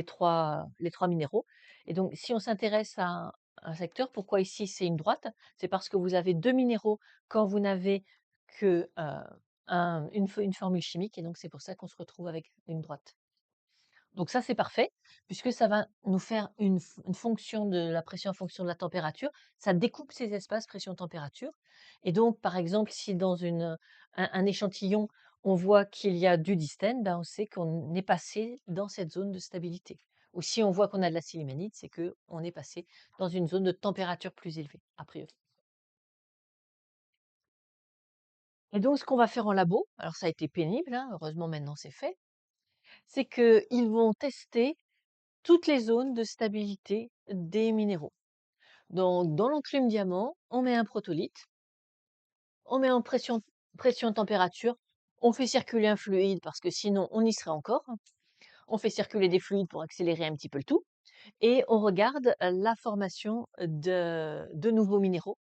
Speaker 1: trois minéraux. Et donc, si on s'intéresse à un secteur, pourquoi ici c'est une droite? C'est parce que vous avez deux minéraux quand vous n'avez que une formule chimique, et donc c'est pour ça qu'on se retrouve avec une droite. Donc ça, c'est parfait, puisque ça va nous faire une fonction de la pression en fonction de la température. Ça découpe ces espaces pression-température. Et donc, par exemple, si dans un échantillon, on voit qu'il y a du distène, ben, on sait qu'on est passé dans cette zone de stabilité. Ou si on voit qu'on a de la silimanite, c'est qu'on est passé dans une zone de température plus élevée, a priori. Et donc, ce qu'on va faire en labo, alors ça a été pénible, hein, heureusement maintenant c'est fait, c'est qu'ils vont tester toutes les zones de stabilité des minéraux. Donc, dans l'enclume diamant, on met un protolithe, on met en pression-température, on fait circuler un fluide parce que sinon on y serait encore. On fait circuler des fluides pour accélérer un petit peu le tout. Et on regarde la formation de nouveaux minéraux.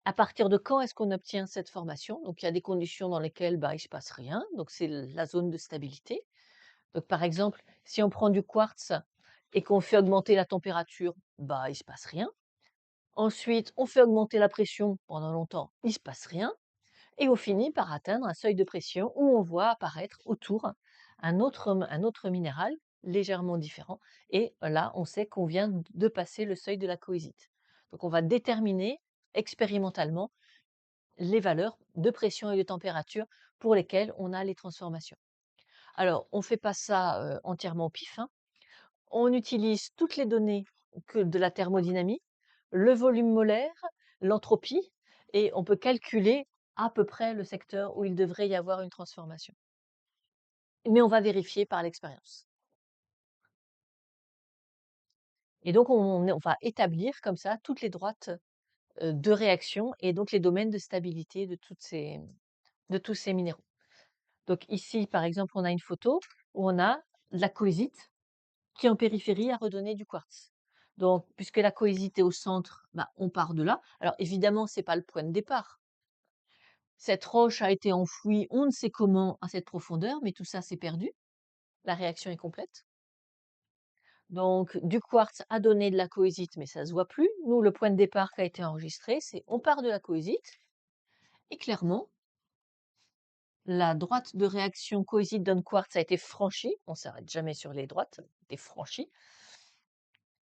Speaker 1: À partir de quand est-ce qu'on obtient cette formation? Donc, il y a des conditions dans lesquelles bah, il ne se passe rien. Donc, c'est la zone de stabilité. Donc, par exemple, si on prend du quartz et qu'on fait augmenter la température, bah, il ne se passe rien. Ensuite, on fait augmenter la pression pendant longtemps, il ne se passe rien. Et on finit par atteindre un seuil de pression où on voit apparaître autour un autre minéral légèrement différent. Et là, on sait qu'on vient de passer le seuil de la cohésite. Donc, on va déterminer expérimentalement les valeurs de pression et de température pour lesquelles on a les transformations. Alors, on ne fait pas ça entièrement au pif, hein. On utilise toutes les données de la thermodynamie, le volume molaire, l'entropie, et on peut calculer à peu près le secteur où il devrait y avoir une transformation. Mais on va vérifier par l'expérience. Et donc, on va établir comme ça toutes les droites de réaction et donc les domaines de stabilité de tous ces minéraux. Donc ici, par exemple, on a une photo où on a de la cohésite qui en périphérie a redonné du quartz. Donc, puisque la cohésite est au centre, bah, on part de là. Alors évidemment, c'est pas le point de départ. Cette roche a été enfouie, on ne sait comment, à cette profondeur, mais tout ça c'est perdu. La réaction est complète. Donc, du quartz a donné de la cohésite, mais ça se voit plus. Nous, le point de départ qui a été enregistré, c'est on part de la cohésite, et clairement, la droite de réaction cohésite donne quartz a été franchie. On s'arrête jamais sur les droites, a été franchie.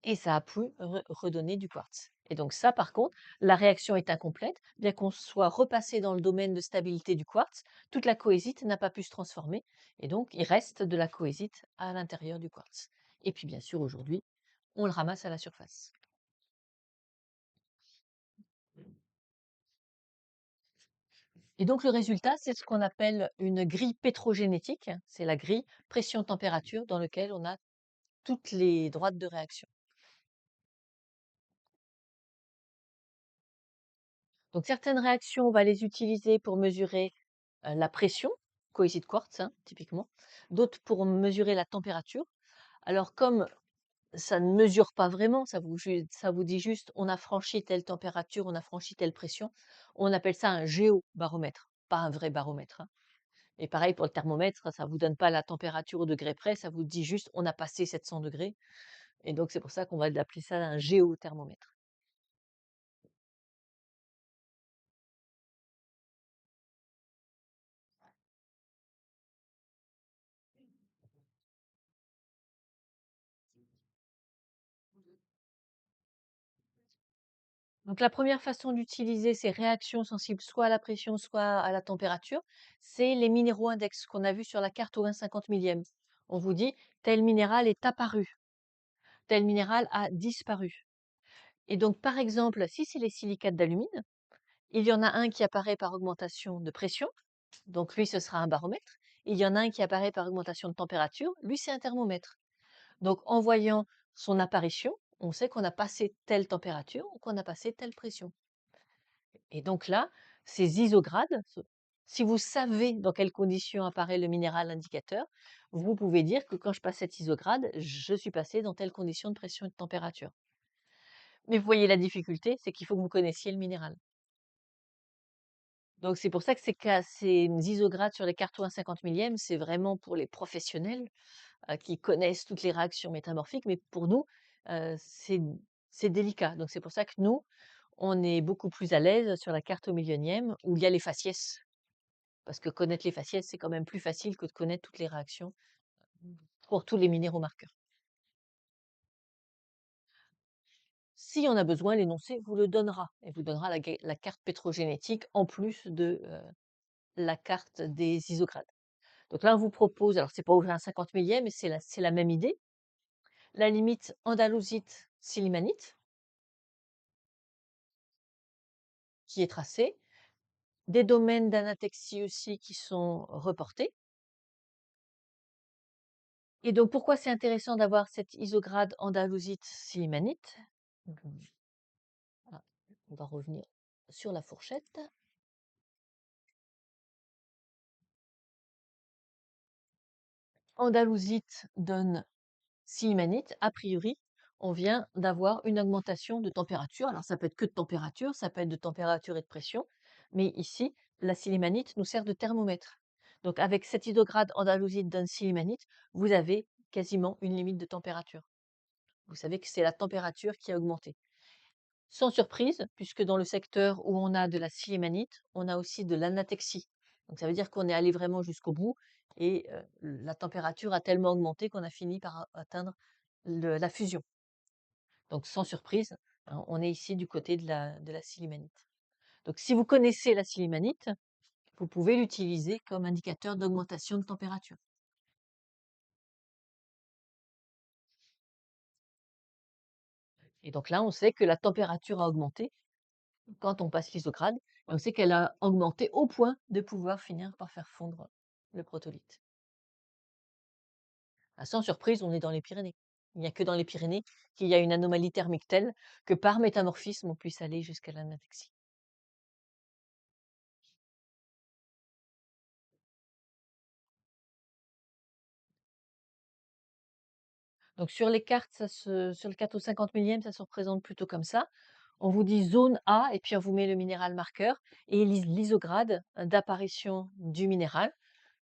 Speaker 1: Et ça a pu redonner du quartz. Et donc ça, par contre, la réaction est incomplète. Bien qu'on soit repassé dans le domaine de stabilité du quartz, toute la cohésite n'a pas pu se transformer. Et donc, il reste de la cohésite à l'intérieur du quartz. Et puis, bien sûr, aujourd'hui, on le ramasse à la surface. Et donc, le résultat, c'est ce qu'on appelle une grille pétrogénétique. C'est la grille pression-température dans laquelle on a toutes les droites de réaction. Donc, certaines réactions, on va les utiliser pour mesurer la pression, cohésite quartz, hein, typiquement. D'autres pour mesurer la température. Alors, comme ça ne mesure pas vraiment, ça vous dit juste on a franchi telle température, on a franchi telle pression, on appelle ça un géobaromètre, pas un vrai baromètre, hein. Et pareil pour le thermomètre, ça vous donne pas la température au degré près, ça vous dit juste on a passé 700 degrés. Et donc, c'est pour ça qu'on va appeler ça un géothermomètre. Donc la première façon d'utiliser ces réactions sensibles soit à la pression, soit à la température, c'est les minéraux index qu'on a vus sur la carte au 1/50 millième. On vous dit tel minéral est apparu, tel minéral a disparu. Et donc par exemple, si c'est les silicates d'alumine, il y en a un qui apparaît par augmentation de pression, donc lui ce sera un baromètre. Il y en a un qui apparaît par augmentation de température, lui c'est un thermomètre. Donc en voyant son apparition, on sait qu'on a passé telle température ou qu'on a passé telle pression. Et donc là, ces isogrades, si vous savez dans quelles conditions apparaît le minéral indicateur, vous pouvez dire que quand je passe cet isograde, je suis passé dans telle condition de pression et de température. Mais vous voyez la difficulté, c'est qu'il faut que vous connaissiez le minéral. Donc c'est pour ça que ces isogrades sur les cartons à 50 millième, c'est vraiment pour les professionnels qui connaissent toutes les réactions métamorphiques, mais pour nous, c'est délicat. Donc c'est pour ça que nous, on est beaucoup plus à l'aise sur la carte au millionième où il y a les faciès. Parce que connaître les faciès, c'est quand même plus facile que de connaître toutes les réactions. pour tous les minéraux marqueurs. Si on a besoin, l'énoncé vous le donnera et vous donnera la carte pétrogénétique en plus de la carte des isogrades. Donc là, on vous propose, alors c'est pas ouvrir un 50 millième, mais c'est la même idée. La limite andalousite-silimanite qui est tracée, des domaines d'anatexie aussi qui sont reportés. Et donc, pourquoi c'est intéressant d'avoir cette isograde andalousite-silimanite? On va revenir sur la fourchette. Andalousite donne silimanite. A priori, on vient d'avoir une augmentation de température. Alors, ça peut être que de température, ça peut être de température et de pression. Mais ici, la silimanite nous sert de thermomètre. Donc, avec cette hydrograde andalousite donne silimanite, vous avez quasiment une limite de température. Vous savez que c'est la température qui a augmenté. Sans surprise, puisque dans le secteur où on a de la silimanite, on a aussi de l'anatexie. Donc ça veut dire qu'on est allé vraiment jusqu'au bout et la température a tellement augmenté qu'on a fini par atteindre la fusion. Donc sans surprise, hein, on est ici du côté de la silimanite. Donc si vous connaissez la silimanite, vous pouvez l'utiliser comme indicateur d'augmentation de température. Et donc là, on sait que la température a augmenté quand on passe l'isocrade, et on sait qu'elle a augmenté au point de pouvoir finir par faire fondre le protolithe. Ah, sans surprise, on est dans les Pyrénées. Il n'y a que dans les Pyrénées qu'il y a une anomalie thermique telle que par métamorphisme, on puisse aller jusqu'à l'anatexie. Donc sur les cartes, sur le 4 ou 50 millième, ça se représente plutôt comme ça. On vous dit zone A et puis on vous met le minéral marqueur et l'isograde d'apparition du minéral.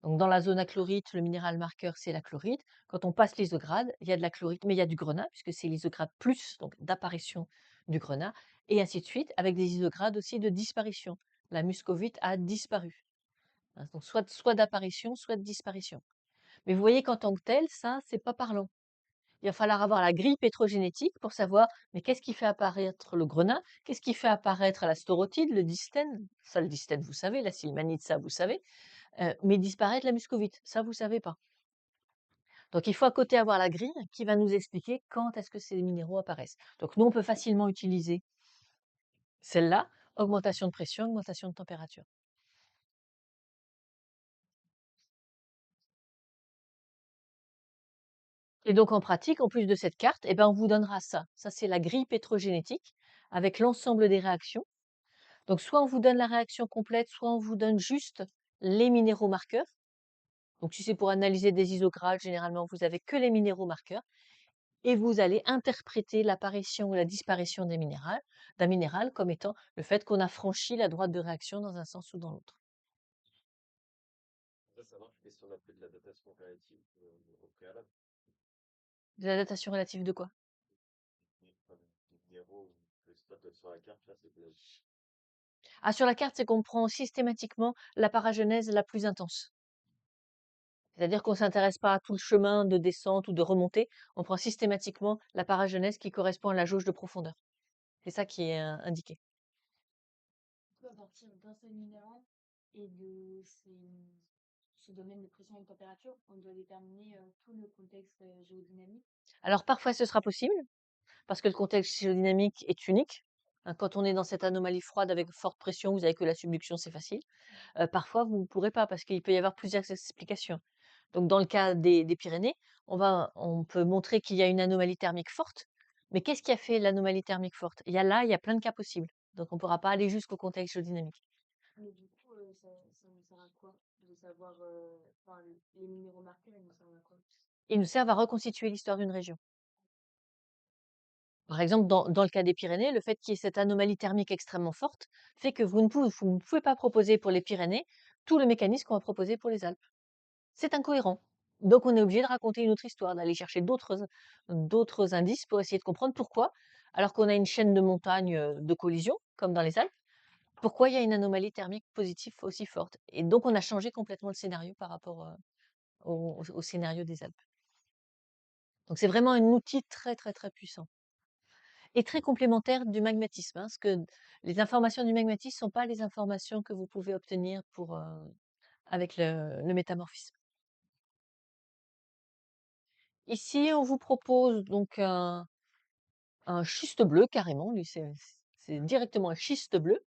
Speaker 1: Donc dans la zone à chlorite, le minéral marqueur, c'est la chlorite. Quand on passe l'isograde, il y a de la chlorite, mais il y a du grenat, puisque c'est l'isograde plus, donc d'apparition du grenat, et ainsi de suite, avec des isogrades aussi de disparition. La muscovite a disparu. Hein, donc soit d'apparition, soit de disparition. Mais vous voyez qu'en tant que tel, ça, c'est pas parlant. Il va falloir avoir la grille pétrogénétique pour savoir, mais qu'est-ce qui fait apparaître le grenat? Qu'est-ce qui fait apparaître la storotide, le distène? Ça, le distène, vous savez, la sylmanite, ça, vous savez. Mais disparaître la muscovite, ça, vous savez pas. Donc, il faut à côté avoir la grille qui va nous expliquer quand est-ce que ces minéraux apparaissent. Donc, nous, on peut facilement utiliser celle-là, augmentation de pression, augmentation de température. Et donc, en pratique, en plus de cette carte, eh ben, on vous donnera ça. Ça, c'est la grille pétrogénétique avec l'ensemble des réactions. Donc, soit on vous donne la réaction complète, soit on vous donne juste les minéraux marqueurs. Donc, si c'est pour analyser des isogrades, généralement, vous avez que les minéraux marqueurs. Et vous allez interpréter l'apparition ou la disparition d'un minéral comme étant le fait qu'on a franchi la droite de réaction dans un sens ou dans l'autre.
Speaker 2: Ça marche, mais si on a fait de la datation relative au préalable,
Speaker 1: De la datation relative de quoi?
Speaker 2: des minéraux ou le spot sur la carte, là, c'est que
Speaker 1: Ah, sur la carte, c'est qu'on prend systématiquement la paragenèse la plus intense. C'est-à-dire qu'on ne s'intéresse pas à tout le chemin de descente ou de remontée, on prend systématiquement la paragenèse qui correspond à la jauge de profondeur. C'est ça qui est indiqué.
Speaker 3: À partir d'un seul minéral et de ce domaine de pression et de température, on doit déterminer tout le contexte géodynamique.
Speaker 1: Alors parfois ce sera possible, parce que le contexte géodynamique est unique. Hein, quand on est dans cette anomalie froide avec forte pression, vous savez que la subduction c'est facile. Parfois, vous ne pourrez pas parce qu'il peut y avoir plusieurs explications. Donc, dans le cas des Pyrénées, on peut montrer qu'il y a une anomalie thermique forte. Mais qu'est-ce qui a fait l'anomalie thermique forte? Il y a plein de cas possibles. Donc, on ne pourra pas aller jusqu'au contexte géodynamique.
Speaker 3: Mais du coup, ça nous sert à quoi de savoir, enfin, les minéraux marqueurs, ils nous servent à quoi?
Speaker 1: Ils nous servent à reconstituer l'histoire d'une région. Par exemple, dans le cas des Pyrénées, le fait qu'il y ait cette anomalie thermique extrêmement forte fait que vous ne pouvez pas proposer pour les Pyrénées tout le mécanisme qu'on va proposer pour les Alpes. C'est incohérent. Donc on est obligé de raconter une autre histoire, d'aller chercher d'autres indices pour essayer de comprendre pourquoi, alors qu'on a une chaîne de montagnes de collision, comme dans les Alpes, pourquoi il y a une anomalie thermique positive aussi forte. Et donc on a changé complètement le scénario par rapport au scénario des Alpes. Donc c'est vraiment un outil très, très, très puissant et très complémentaire du magnétisme, hein, parce que les informations du magnétisme sont pas les informations que vous pouvez obtenir avec le métamorphisme. Ici, on vous propose donc un schiste bleu carrément, lui c'est directement un schiste bleu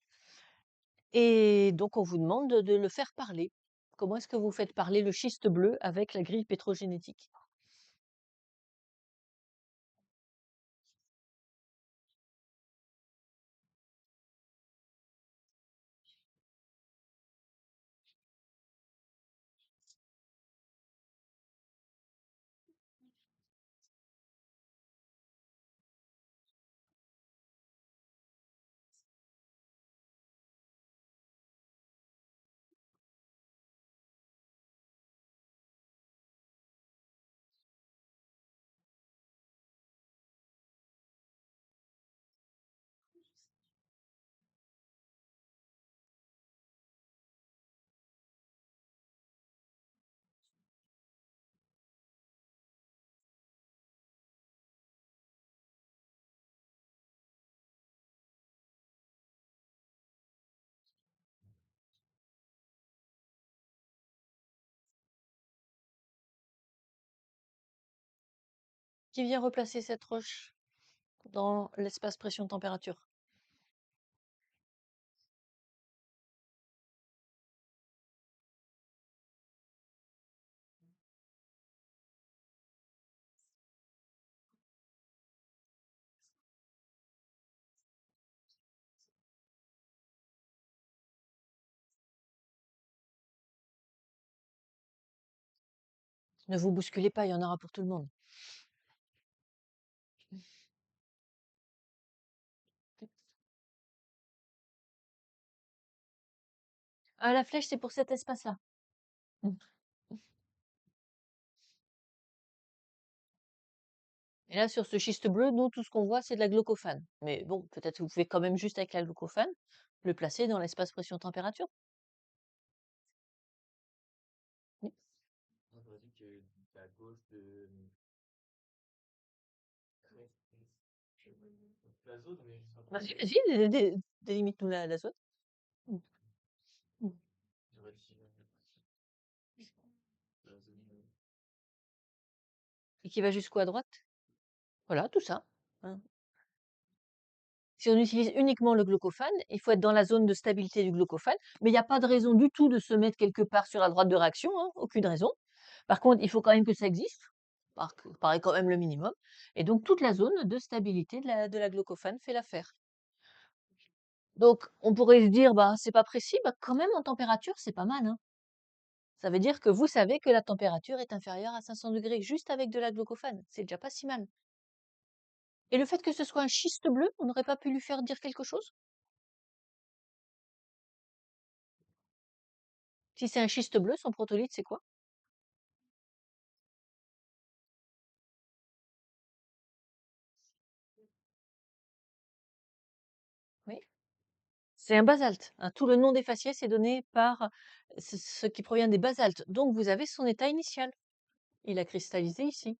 Speaker 1: et donc on vous demande de le faire parler. Comment est-ce que vous faites parler le schiste bleu avec la grille pétrogénétique? Qui vient replacer cette roche dans l'espace pression-température? Ne vous bousculez pas, il y en aura pour tout le monde. Ah, la flèche, c'est pour cet espace-là. Mmh. Et là, sur ce schiste bleu, nous, tout ce qu'on voit, c'est de la glaucophane. Mais bon, peut-être que vous pouvez quand même juste avec la glaucophane le placer dans l'espace pression-température. Oui.
Speaker 2: Moi, j'aurais dit que à gauche de la zone, mais je sais pas.
Speaker 1: Vas-y, vas-y, délimite-nous la zone. Mmh. Mmh.
Speaker 2: J'aurais dit la zone.
Speaker 1: Et qui va jusqu'où à droite? Voilà, tout ça. Hein. Si on utilise uniquement le glaucophane, il faut être dans la zone de stabilité du glaucophane, mais il n'y a pas de raison du tout de se mettre quelque part sur la droite de réaction, hein, aucune raison. Par contre, il faut quand même que ça existe, paraît quand même le minimum. Et donc, toute la zone de stabilité de la glaucophane fait l'affaire. Donc, on pourrait se dire, bah, c'est pas précis, bah, quand même en température, c'est pas mal, hein. Ça veut dire que vous savez que la température est inférieure à 500 degrés juste avec de la glaucophane. C'est déjà pas si mal. Et le fait que ce soit un schiste bleu, on n'aurait pas pu lui faire dire quelque chose? Si c'est un schiste bleu, son protolithe, c'est quoi? Oui. C'est un basalte, hein. Tout le nom des faciès est donné par ce qui provient des basaltes. Donc vous avez son état initial. Il a cristallisé ici.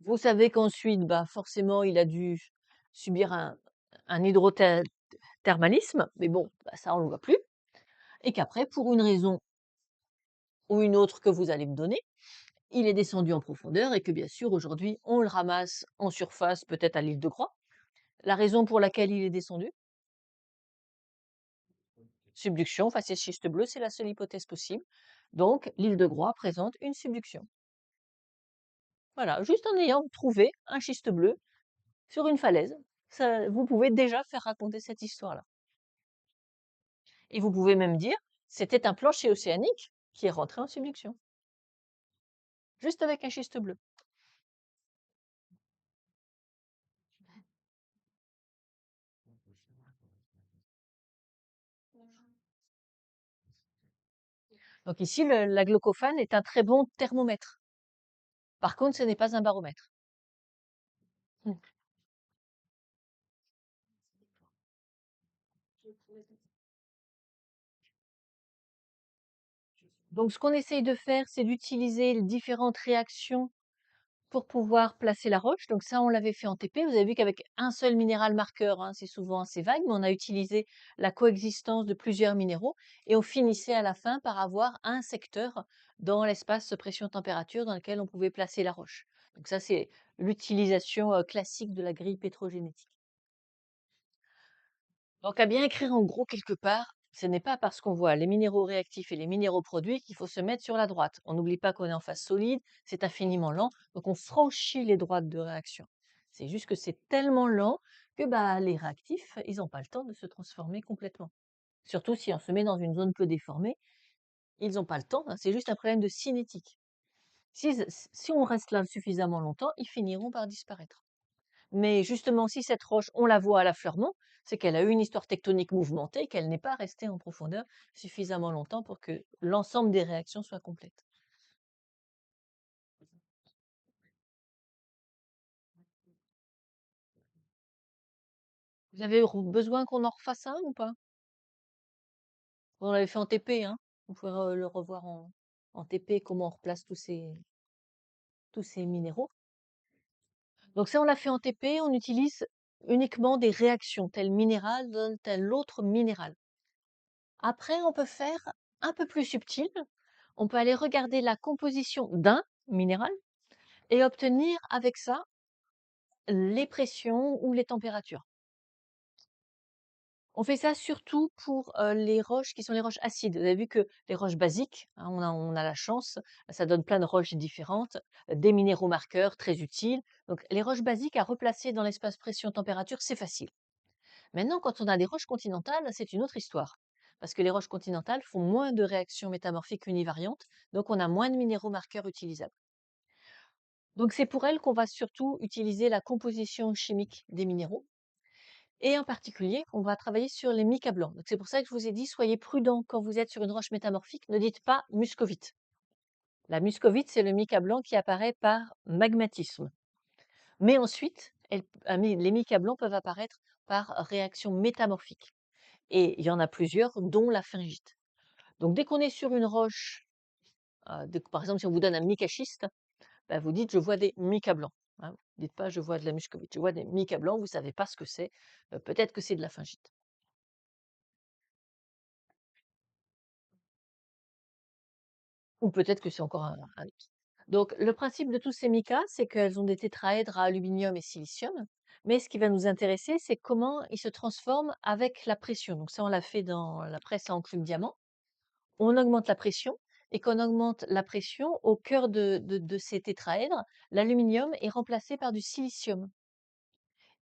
Speaker 1: Vous savez qu'ensuite, bah, forcément, il a dû subir un hydrothermalisme, mais bon, bah, ça on ne le voit plus. Et qu'après, pour une raison ou une autre que vous allez me donner, il est descendu en profondeur et que bien sûr, aujourd'hui, on le ramasse en surface, peut-être à l'île de Groix. La raison pour laquelle il est descendu, subduction, faciès schiste bleu, c'est la seule hypothèse possible. Donc, l'île de Groix présente une subduction. Voilà, juste en ayant trouvé un schiste bleu sur une falaise, vous pouvez déjà faire raconter cette histoire-là. Et vous pouvez même dire, c'était un plancher océanique qui est rentré en subduction, juste avec un schiste bleu. Donc ici, la glaucophane est un très bon thermomètre. Par contre, ce n'est pas un baromètre. Hmm. Donc ce qu'on essaye de faire, c'est d'utiliser les différentes réactions pour pouvoir placer la roche. Donc ça, on l'avait fait en TP. Vous avez vu qu'avec un seul minéral marqueur, hein, c'est souvent assez vague, mais on a utilisé la coexistence de plusieurs minéraux et on finissait à la fin par avoir un secteur dans l'espace pression-température dans lequel on pouvait placer la roche. Donc ça, c'est l'utilisation classique de la grille pétrogénétique. Donc à bien écrire en gros quelque part, ce n'est pas parce qu'on voit les minéraux réactifs et les minéraux produits qu'il faut se mettre sur la droite. On n'oublie pas qu'on est en phase solide, c'est infiniment lent, donc on franchit les droites de réaction. C'est juste que c'est tellement lent que bah, les réactifs, ils n'ont pas le temps de se transformer complètement. Surtout si on se met dans une zone peu déformée, ils n'ont pas le temps, hein, c'est juste un problème de cinétique. Si on reste là suffisamment longtemps, ils finiront par disparaître. Mais justement, si cette roche, on la voit à l'affleurement, c'est qu'elle a eu une histoire tectonique mouvementée et qu'elle n'est pas restée en profondeur suffisamment longtemps pour que l'ensemble des réactions soient complètes. Vous avez besoin qu'on en refasse un ou pas? On l'avait fait en TP, hein. Vous pouvez le revoir en TP, comment on replace tous ces minéraux. Donc ça, on l'a fait en TP, on utilise uniquement des réactions, tel minéral donne tel autre minéral. Après, on peut faire un peu plus subtil. On peut aller regarder la composition d'un minéral et obtenir avec ça les pressions ou les températures. On fait ça surtout pour les roches qui sont les roches acides. Vous avez vu que les roches basiques, hein, on a la chance, ça donne plein de roches différentes, des minéraux marqueurs très utiles. Donc les roches basiques à replacer dans l'espace pression-température, c'est facile. Maintenant, quand on a des roches continentales, c'est une autre histoire. Parce que les roches continentales font moins de réactions métamorphiques univariantes, donc on a moins de minéraux marqueurs utilisables. Donc c'est pour elles qu'on va surtout utiliser la composition chimique des minéraux. Et en particulier, on va travailler sur les mica blancs. Donc c'est pour ça que je vous ai dit, soyez prudents quand vous êtes sur une roche métamorphique, ne dites pas muscovite. La muscovite, c'est le mica blanc qui apparaît par magmatisme. Mais ensuite, les mica blancs peuvent apparaître par réaction métamorphique. Et il y en a plusieurs, dont la phingite. Donc dès qu'on est sur une roche, par exemple si on vous donne un mica schiste, bah, vous dites: «Je vois des mica blancs», hein. Vous dites pas: «Je vois de la muscovite», je vois des mica blancs, vous savez pas ce que c'est, peut-être que c'est de la phingite. Ou peut-être que c'est encore un autre. Donc le principe de tous ces micas, c'est qu'elles ont des tétraèdres à aluminium et silicium, mais ce qui va nous intéresser, c'est comment ils se transforment avec la pression. Donc ça, on l'a fait dans la presse à enclume diamant. On augmente la pression et quand on augmente la pression, au cœur de ces tétraèdres, l'aluminium est remplacé par du silicium.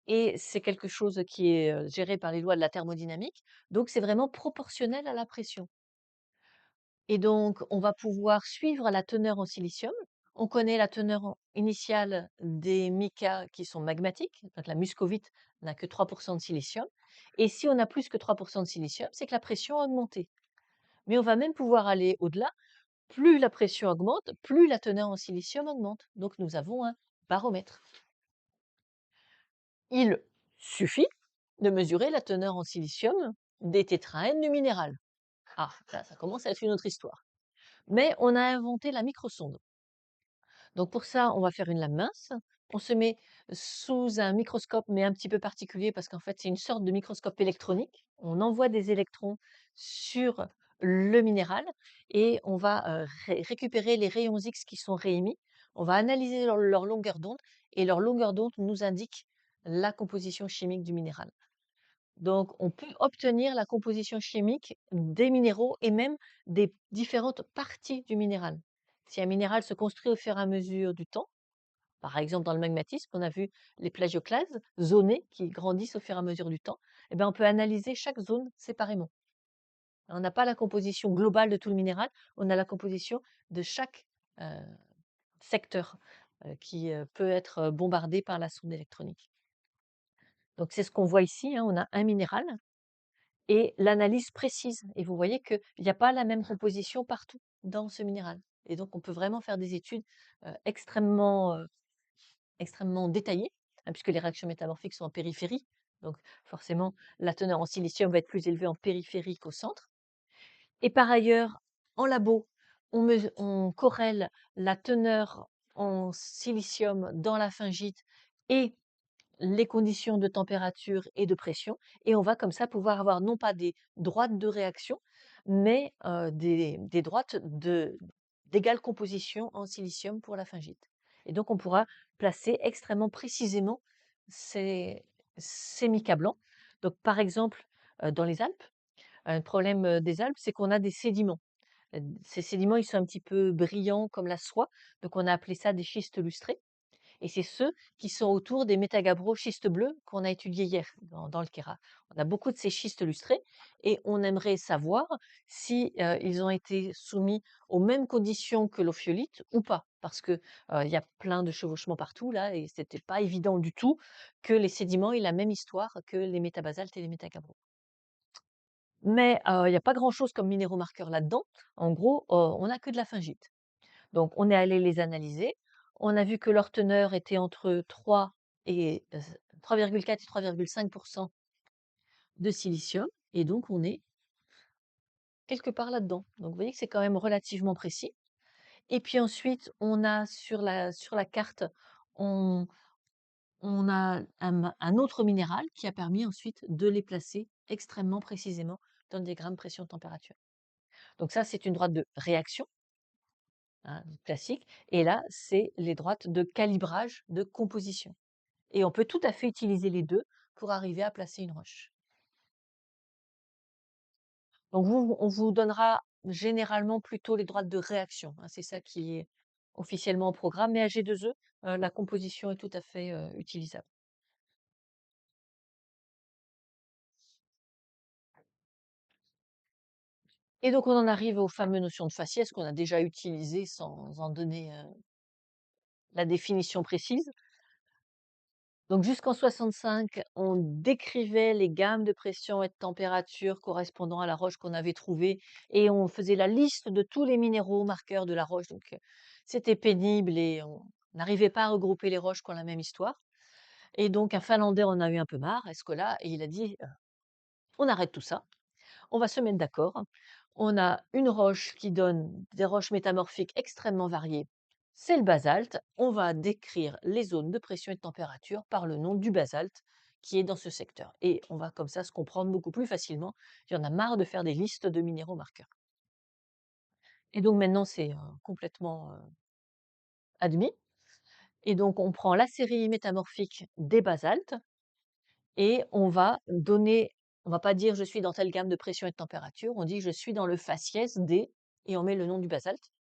Speaker 1: Et c'est quelque chose qui est, géré par les lois de la thermodynamique, donc c'est vraiment proportionnel à la pression. Et donc on va pouvoir suivre la teneur en silicium. On connaît la teneur initiale des micas qui sont magmatiques, donc la muscovite n'a que 3 de silicium et si on a plus que 3 de silicium, c'est que la pression a augmenté. Mais on va même pouvoir aller au-delà, plus la pression augmente, plus la teneur en silicium augmente. Donc nous avons un baromètre. Il suffit de mesurer la teneur en silicium des tétraèdres du minéral. Ah, là, ça commence à être une autre histoire. Mais on a inventé la microsonde. Donc pour ça, on va faire une lame mince. On se met sous un microscope, mais un petit peu particulier parce qu'en fait, c'est une sorte de microscope électronique. On envoie des électrons sur le minéral et on va récupérer les rayons X qui sont réémis. On va analyser leur longueur d'onde et leur longueur d'onde nous indique la composition chimique du minéral. Donc, on peut obtenir la composition chimique des minéraux et même des différentes parties du minéral. Si un minéral se construit au fur et à mesure du temps, par exemple dans le magmatisme, on a vu les plagioclases zonées qui grandissent au fur et à mesure du temps, eh bien, on peut analyser chaque zone séparément. On n'a pas la composition globale de tout le minéral, on a la composition de chaque euh, secteur qui peut être bombardé par la sonde électronique. Donc, c'est ce qu'on voit ici, hein, on a un minéral et l'analyse précise. Et vous voyez qu'il n'y a pas la même composition partout dans ce minéral. Et donc, on peut vraiment faire des études extrêmement détaillées, hein, puisque les réactions métamorphiques sont en périphérie. Donc, forcément, la teneur en silicium va être plus élevée en périphérie qu'au centre. Et par ailleurs, en labo, on corrèle la teneur en silicium dans la phingite et les conditions de température et de pression, et on va comme ça pouvoir avoir non pas des droites de réaction, mais des droites d'égale composition en silicium pour la phingite. Et donc on pourra placer extrêmement précisément ces micas blancs. Donc par exemple, dans les Alpes, un problème des Alpes, c'est qu'on a des sédiments. Ces sédiments, ils sont un petit peu brillants comme la soie, donc on a appelé ça des schistes lustrés. Et c'est ceux qui sont autour des métagabbro-schistes bleus qu'on a étudiés hier dans le Kéra. On a beaucoup de ces schistes lustrés et on aimerait savoir si ils ont été soumis aux mêmes conditions que l'ophiolite ou pas, parce que il y a plein de chevauchements partout là et c'était pas évident du tout que les sédiments aient la même histoire que les métabasaltes et les métagabbros. Mais il n'y a pas grand-chose comme minéraux marqueurs là-dedans. En gros, on n'a que de la phingite. Donc, on est allé les analyser. On a vu que leur teneur était entre 3 et 3,4 et 3,5% de silicium. Et donc, on est quelque part là-dedans. Donc, vous voyez que c'est quand même relativement précis. Et puis ensuite, on a sur la carte, on, on a un autre minéral qui a permis ensuite de les placer extrêmement précisément dans des grammes pression température. Donc ça, c'est une droite de réaction, hein, classique. Et là, c'est les droites de calibrage de composition. Et on peut tout à fait utiliser les deux pour arriver à placer une roche. Donc on vous donnera généralement plutôt les droites de réaction, hein, c'est ça qui est officiellement au programme, mais à G2E, la composition est tout à fait utilisable. Et donc on en arrive aux fameuses notions de faciès qu'on a déjà utilisées sans en donner la définition précise. Donc jusqu'en 65, on décrivait les gammes de pression et de température correspondant à la roche qu'on avait trouvée et on faisait la liste de tous les minéraux marqueurs de la roche. Donc c'était pénible et on n'arrivait pas à regrouper les roches qui ont la même histoire. Et donc un Finlandais en a eu un peu marre, Escola, et il a dit on arrête tout ça, on va se mettre d'accord. On a une roche qui donne des roches métamorphiques extrêmement variées, c'est le basalte. On va décrire les zones de pression et de température par le nom du basalte qui est dans ce secteur. Et on va comme ça se comprendre beaucoup plus facilement. Il y en a marre de faire des listes de minéraux marqueurs. Et donc maintenant, c'est complètement admis. Et donc on prend la série métamorphique des basaltes et on va donner, on va pas dire je suis dans telle gamme de pression et de température, on dit je suis dans le faciès des, et on met le nom du basalte.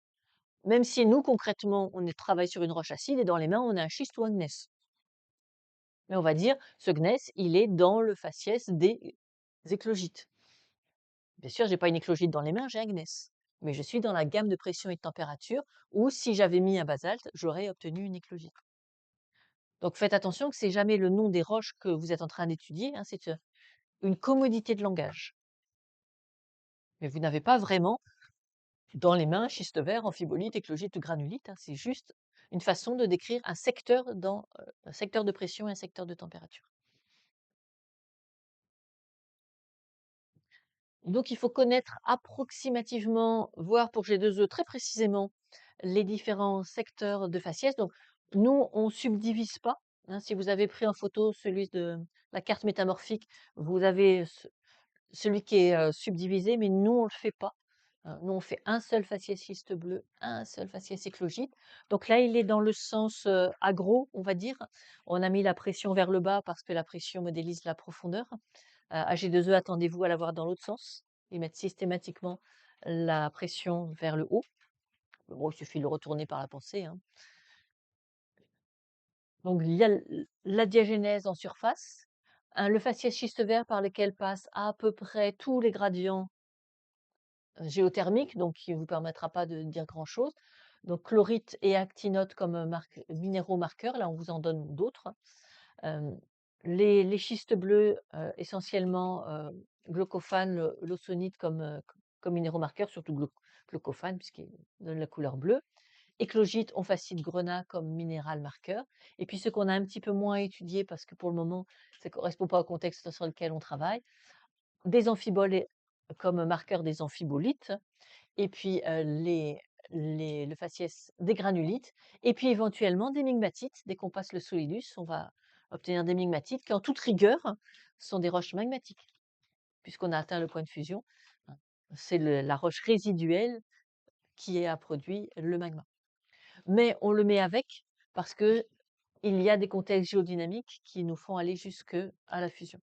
Speaker 1: Même si nous, concrètement, travaille sur une roche acide et dans les mains, on a un schiste ou un gneiss. Mais on va dire, ce gneiss, il est dans le faciès des éclogites. Bien sûr, j'ai pas une éclogite dans les mains, j'ai un gneiss. Mais je suis dans la gamme de pression et de température où, si j'avais mis un basalte, j'aurais obtenu une éclogite. Donc faites attention que c'est jamais le nom des roches que vous êtes en train d'étudier, hein, c'est une commodité de langage. Mais vous n'avez pas vraiment dans les mains schiste vert, amphibolite, éclogite ou granulite, hein, c'est juste une façon de décrire un secteur un secteur de pression et un secteur de température. Donc il faut connaître approximativement, voire pour G2E très précisément, les différents secteurs de faciès. Donc nous, on subdivise pas, hein. Si vous avez pris en photo celui de la carte métamorphique, vous avez celui qui est subdivisé, mais nous, on le fait pas. Nous, on fait un seul faciès schiste bleu, un seul faciès éclogite. Donc là, il est dans le sens agro, on va dire. On a mis la pression vers le bas parce que la pression modélise la profondeur. À G2E, attendez-vous à l'avoir dans l'autre sens. Ils mettent systématiquement la pression vers le haut. Bon, il suffit de le retourner par la pensée, hein. Donc il y a la diagénèse en surface, le faciès schiste vert par lequel passent à peu près tous les gradients géothermique, donc qui ne vous permettra pas de dire grand-chose. Donc chlorite et actinote comme minéraux marqueurs, là on vous en donne d'autres. Euh, les schistes bleus, essentiellement glaucophane, l'auxonite comme minéraux marqueurs, surtout glaucophane puisqu'il donne la couleur bleue. Éclogite, onphacite, grenat comme minéral marqueur. Et puis ce qu'on a un petit peu moins étudié parce que pour le moment ça ne correspond pas au contexte sur lequel on travaille, des amphiboles comme marqueurs des amphibolites. Et puis le faciès des granulites et puis éventuellement des migmatites. Dès qu'on passe le solidus, on va obtenir des migmatites qui, en toute rigueur, sont des roches magmatiques, puisqu'on a atteint le point de fusion. Hein. C'est la roche résiduelle qui a produit le magma. Mais on le met avec parce que il y a des contextes géodynamiques qui nous font aller jusque à la fusion.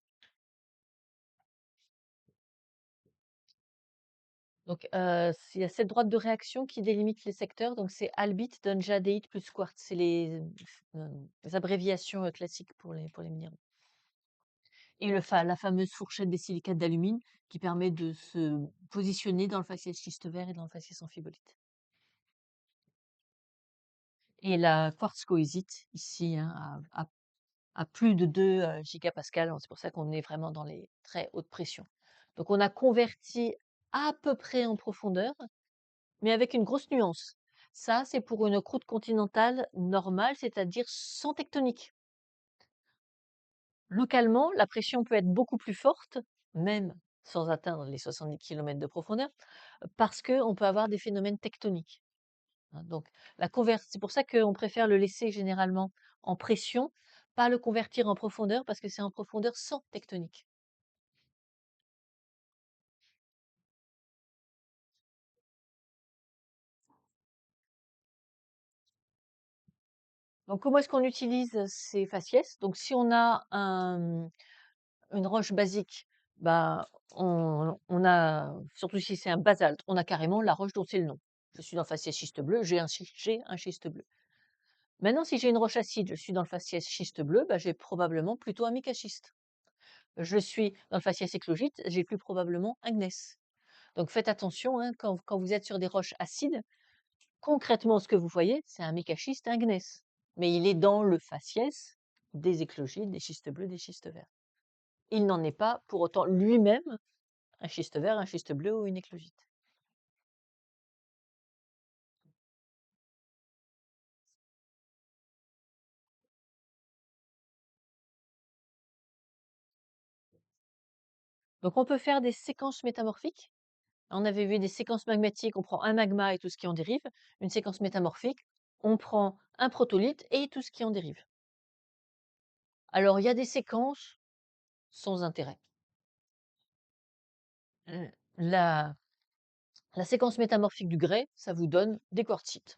Speaker 1: Donc, il y a cette droite de réaction qui délimite les secteurs. Donc, c'est albite, donne jadéite plus quartz. C'est les abréviations classiques pour les minéraux. Et la fameuse fourchette des silicates d'alumine qui permet de se positionner dans le faciès schiste vert et dans le faciès amphibolite. Et la quartz cohésite, ici, hein, à plus de 2 gigapascales. C'est pour ça qu'on est vraiment dans les très hautes pressions. Donc, on a converti à peu près en profondeur, mais avec une grosse nuance. Ça, c'est pour une croûte continentale normale, c'est-à-dire sans tectonique. Localement, la pression peut être beaucoup plus forte, même sans atteindre les 70 km de profondeur, parce qu'on peut avoir des phénomènes tectoniques. Hein. Donc, c'est pour ça qu'on préfère le laisser généralement en pression, pas le convertir en profondeur, parce que c'est en profondeur sans tectonique. Donc, comment est-ce qu'on utilise ces faciès? Donc, si on a une roche basique, bah, on a, surtout si c'est un basalte, on a carrément la roche dont c'est le nom. Je suis dans le faciès schiste bleu, j'ai un schiste bleu. Maintenant, si j'ai une roche acide, je suis dans le faciès schiste bleu, bah, j'ai probablement plutôt un micaschiste. Je suis dans le faciès éclogite, j'ai plus probablement un gneiss. Donc faites attention, hein, quand vous êtes sur des roches acides, concrètement, ce que vous voyez, c'est un micaschiste, un gneiss. Mais il est dans le faciès des éclogites, des schistes bleus, des schistes verts. Il n'en est pas pour autant lui-même un schiste vert, un schiste bleu ou une éclogite. Donc on peut faire des séquences métamorphiques. On avait vu des séquences magmatiques, on prend un magma et tout ce qui en dérive. Une séquence métamorphique, on prend un protolithe et tout ce qui en dérive. Alors il y a des séquences sans intérêt. La, la séquence métamorphique du grès, ça vous donne des quartzites.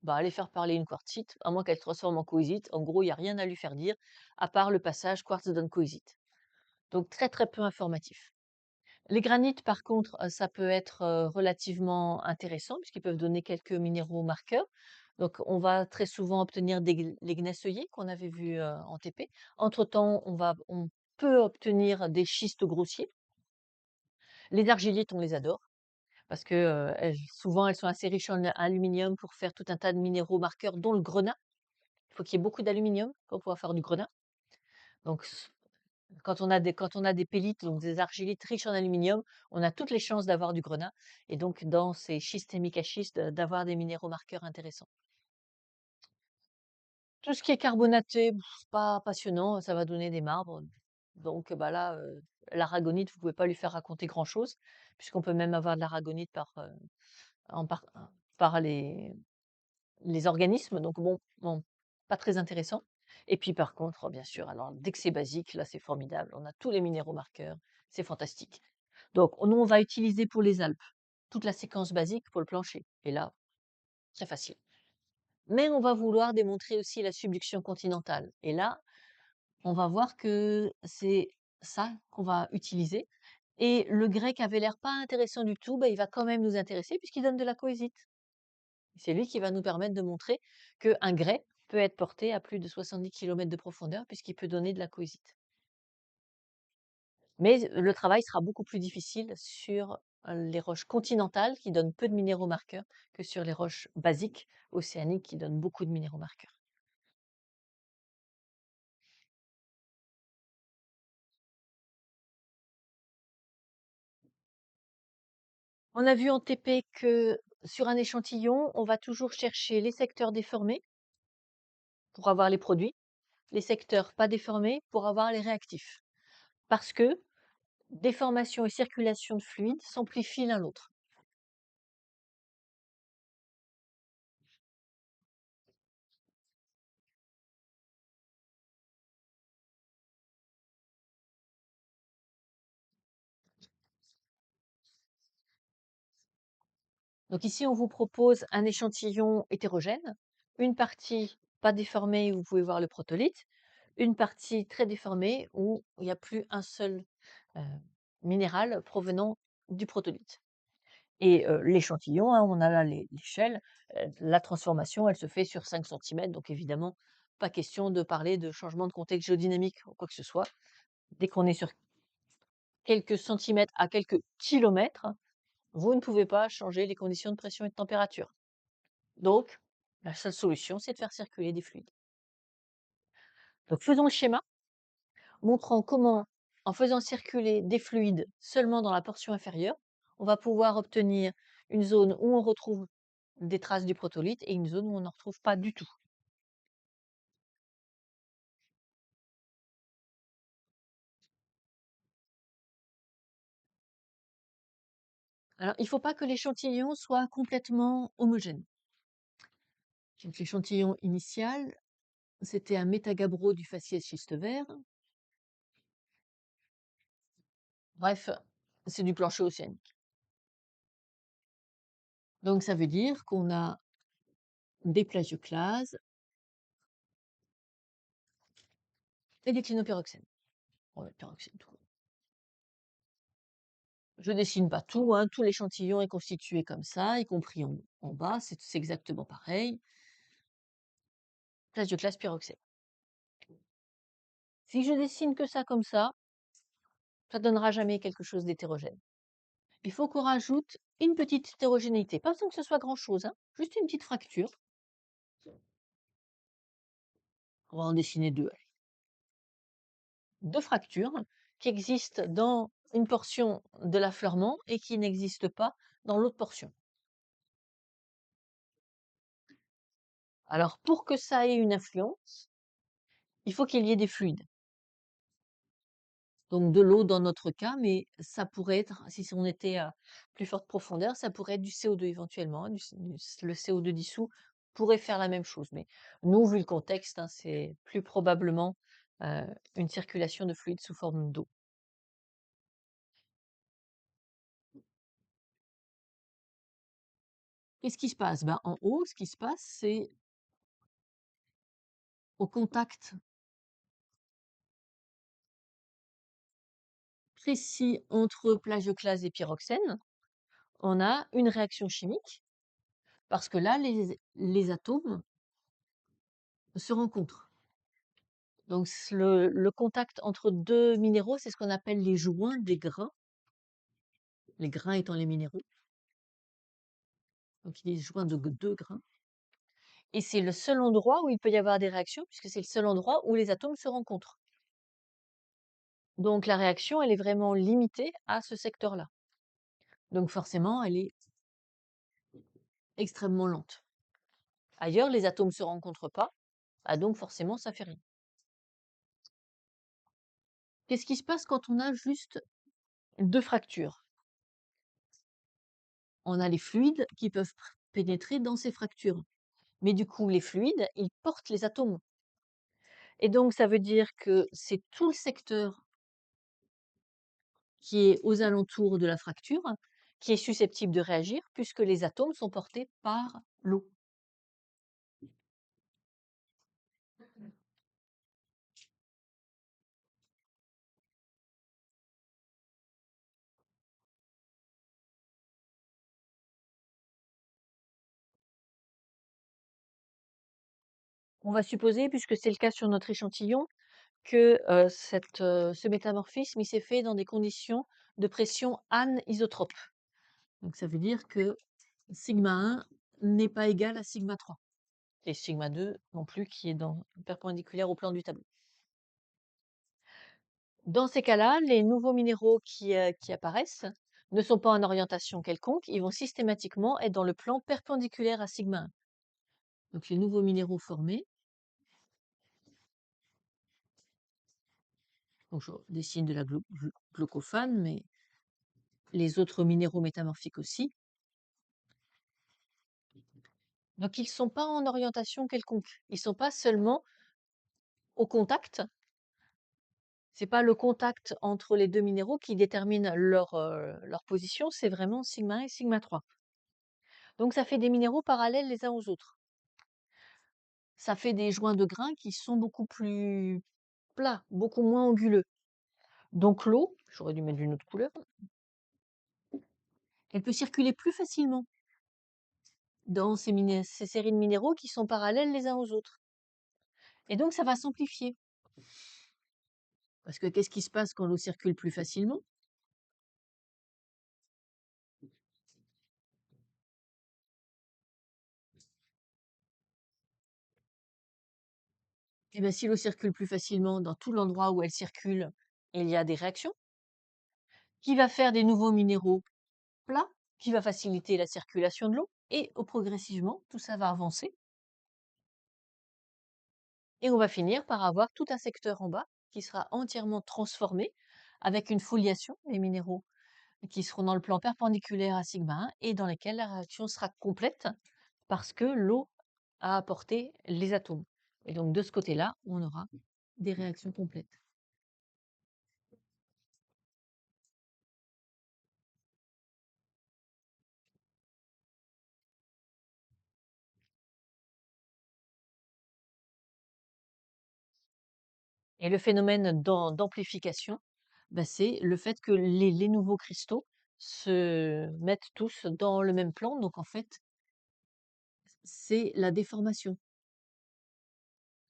Speaker 1: Bah, allez faire parler une quartzite, à moins qu'elle se transforme en cohésite. En gros, il n'y a rien à lui faire dire, à part le passage quartz donne cohésite. Donc très très peu informatif. Les granites, par contre, ça peut être relativement intéressant puisqu'ils peuvent donner quelques minéraux marqueurs. Donc, on va très souvent obtenir les gneisseuillets qu'on avait vus en TP. Entre-temps, on peut obtenir des schistes grossiers. Les argilites, on les adore parce que souvent, elles sont assez riches en aluminium pour faire tout un tas de minéraux marqueurs, dont le grenat. Il faut qu'il y ait beaucoup d'aluminium pour pouvoir faire du grenat. Donc, quand on a des pellites, donc des argilites riches en aluminium, on a toutes les chances d'avoir du grenat et donc dans ces schistes et micaschistes, d'avoir des minéraux marqueurs intéressants. Tout ce qui est carbonaté, c'est pas passionnant, ça va donner des marbres. Donc bah là, l'aragonite, vous pouvez pas lui faire raconter grand-chose, puisqu'on peut même avoir de l'aragonite par les organismes, donc bon, pas très intéressant. Et puis par contre, bien sûr, alors dès que c'est basique, là c'est formidable, on a tous les minéraux marqueurs, c'est fantastique. Donc nous, on va utiliser pour les Alpes toute la séquence basique pour le plancher. Et là, très facile. Mais on va vouloir démontrer aussi la subduction continentale. Et là, on va voir que c'est ça qu'on va utiliser. Et le grec avait l'air pas intéressant du tout, bah, il va quand même nous intéresser puisqu'il donne de la cohésite. C'est lui qui va nous permettre de montrer qu'un grès peut être porté à plus de 70 km de profondeur puisqu'il peut donner de la cohésite. Mais le travail sera beaucoup plus difficile sur les roches continentales qui donnent peu de minéraux marqueurs que sur les roches basiques océaniques qui donnent beaucoup de minéraux marqueurs. On a vu en TP que sur un échantillon, on va toujours chercher les secteurs déformés pour avoir les produits, les secteurs pas déformés pour avoir les réactifs. Parce que déformation et circulation de fluide s'amplifient l'un l'autre. Donc ici, on vous propose un échantillon hétérogène, une partie pas déformée où vous pouvez voir le protolithe, une partie très déformée où il n'y a plus un seul minéral provenant du protolithe. Et l'échantillon, hein, on a là l'échelle, la transformation, elle se fait sur 5 centimètres, donc évidemment, pas question de parler de changement de contexte géodynamique ou quoi que ce soit. Dès qu'on est sur quelques centimètres à quelques kilomètres, vous ne pouvez pas changer les conditions de pression et de température. Donc, la seule solution, c'est de faire circuler des fluides. Donc, faisons le schéma, montrant comment, en faisant circuler des fluides seulement dans la portion inférieure, on va pouvoir obtenir une zone où on retrouve des traces du protolithe et une zone où on n'en retrouve pas du tout. Alors, il ne faut pas que l'échantillon soit complètement homogène. Donc, l'échantillon initial, c'était un métagabbro du faciès schiste vert. Bref, c'est du plancher océanique. Donc, ça veut dire qu'on a des plagioclases et des clinopyroxènes. On va mettre pyroxène tout court. Je dessine pas tout, hein, tout l'échantillon est constitué comme ça, y compris en bas, c'est exactement pareil. Plagioclase, pyroxène. Si je dessine que ça comme ça donnera jamais quelque chose d'hétérogène. Il faut qu'on rajoute une petite hétérogénéité. Pas besoin que ce soit grand-chose, hein, juste une petite fracture. On va en dessiner deux. Deux fractures qui existent dans une portion de l'affleurement et qui n'existent pas dans l'autre portion. Alors, pour que ça ait une influence, il faut qu'il y ait des fluides. Donc de l'eau dans notre cas, mais ça pourrait être, si on était à plus forte profondeur, ça pourrait être du CO2 éventuellement, le CO2 dissous pourrait faire la même chose. Mais nous, vu le contexte, hein, c'est plus probablement une circulation de fluide sous forme d'eau. Qu'est-ce qui se passe? Ben, en haut, ce qui se passe, c'est au contact précis entre plagioclase et pyroxène, on a une réaction chimique, parce que là, les atomes se rencontrent. Donc le contact entre deux minéraux, c'est ce qu'on appelle les joints des grains, les grains étant les minéraux. Donc il est joint de deux grains. Et c'est le seul endroit où il peut y avoir des réactions, puisque c'est le seul endroit où les atomes se rencontrent. Donc la réaction, elle est vraiment limitée à ce secteur-là. Donc forcément, elle est extrêmement lente. Ailleurs, les atomes ne se rencontrent pas, donc forcément, ça fait rien. Qu'est-ce qui se passe quand on a juste deux fractures? On a les fluides qui peuvent pénétrer dans ces fractures. Mais du coup, les fluides, ils portent les atomes. Et donc, ça veut dire que c'est tout le secteur qui est aux alentours de la fracture qui est susceptible de réagir, puisque les atomes sont portés par l'eau. On va supposer, puisque c'est le cas sur notre échantillon, que ce métamorphisme il s'est fait dans des conditions de pression anisotrope. Donc ça veut dire que sigma 1 n'est pas égal à sigma 3. Et sigma 2 non plus, qui est perpendiculaire au plan du tableau. Dans ces cas-là, les nouveaux minéraux qui apparaissent ne sont pas en orientation quelconque, ils vont systématiquement être dans le plan perpendiculaire à sigma 1. Donc les nouveaux minéraux formés, donc je dessine de la glaucophane, mais les autres minéraux métamorphiques aussi. Donc ils ne sont pas en orientation quelconque, ils ne sont pas seulement au contact. C'est pas le contact entre les deux minéraux qui détermine leur position, c'est vraiment sigma 1 et sigma 3. Donc ça fait des minéraux parallèles les uns aux autres. Ça fait des joints de grains qui sont beaucoup plus plats, beaucoup moins anguleux. Donc l'eau, j'aurais dû mettre d'une autre couleur, elle peut circuler plus facilement dans ces séries de minéraux qui sont parallèles les uns aux autres. Et donc ça va s'amplifier. Parce que qu'est-ce qui se passe quand l'eau circule plus facilement? Eh bien, si l'eau circule plus facilement dans tout l'endroit où elle circule, il y a des réactions qui va faire des nouveaux minéraux plats, qui va faciliter la circulation de l'eau, et progressivement, tout ça va avancer. Et on va finir par avoir tout un secteur en bas qui sera entièrement transformé avec une foliation, les minéraux qui seront dans le plan perpendiculaire à sigma 1 et dans lesquels la réaction sera complète parce que l'eau a apporté les atomes. Et donc de ce côté-là, on aura des réactions complètes. Et le phénomène d'amplification, bah, c'est le fait que les nouveaux cristaux se mettent tous dans le même plan. Donc en fait, c'est la déformation.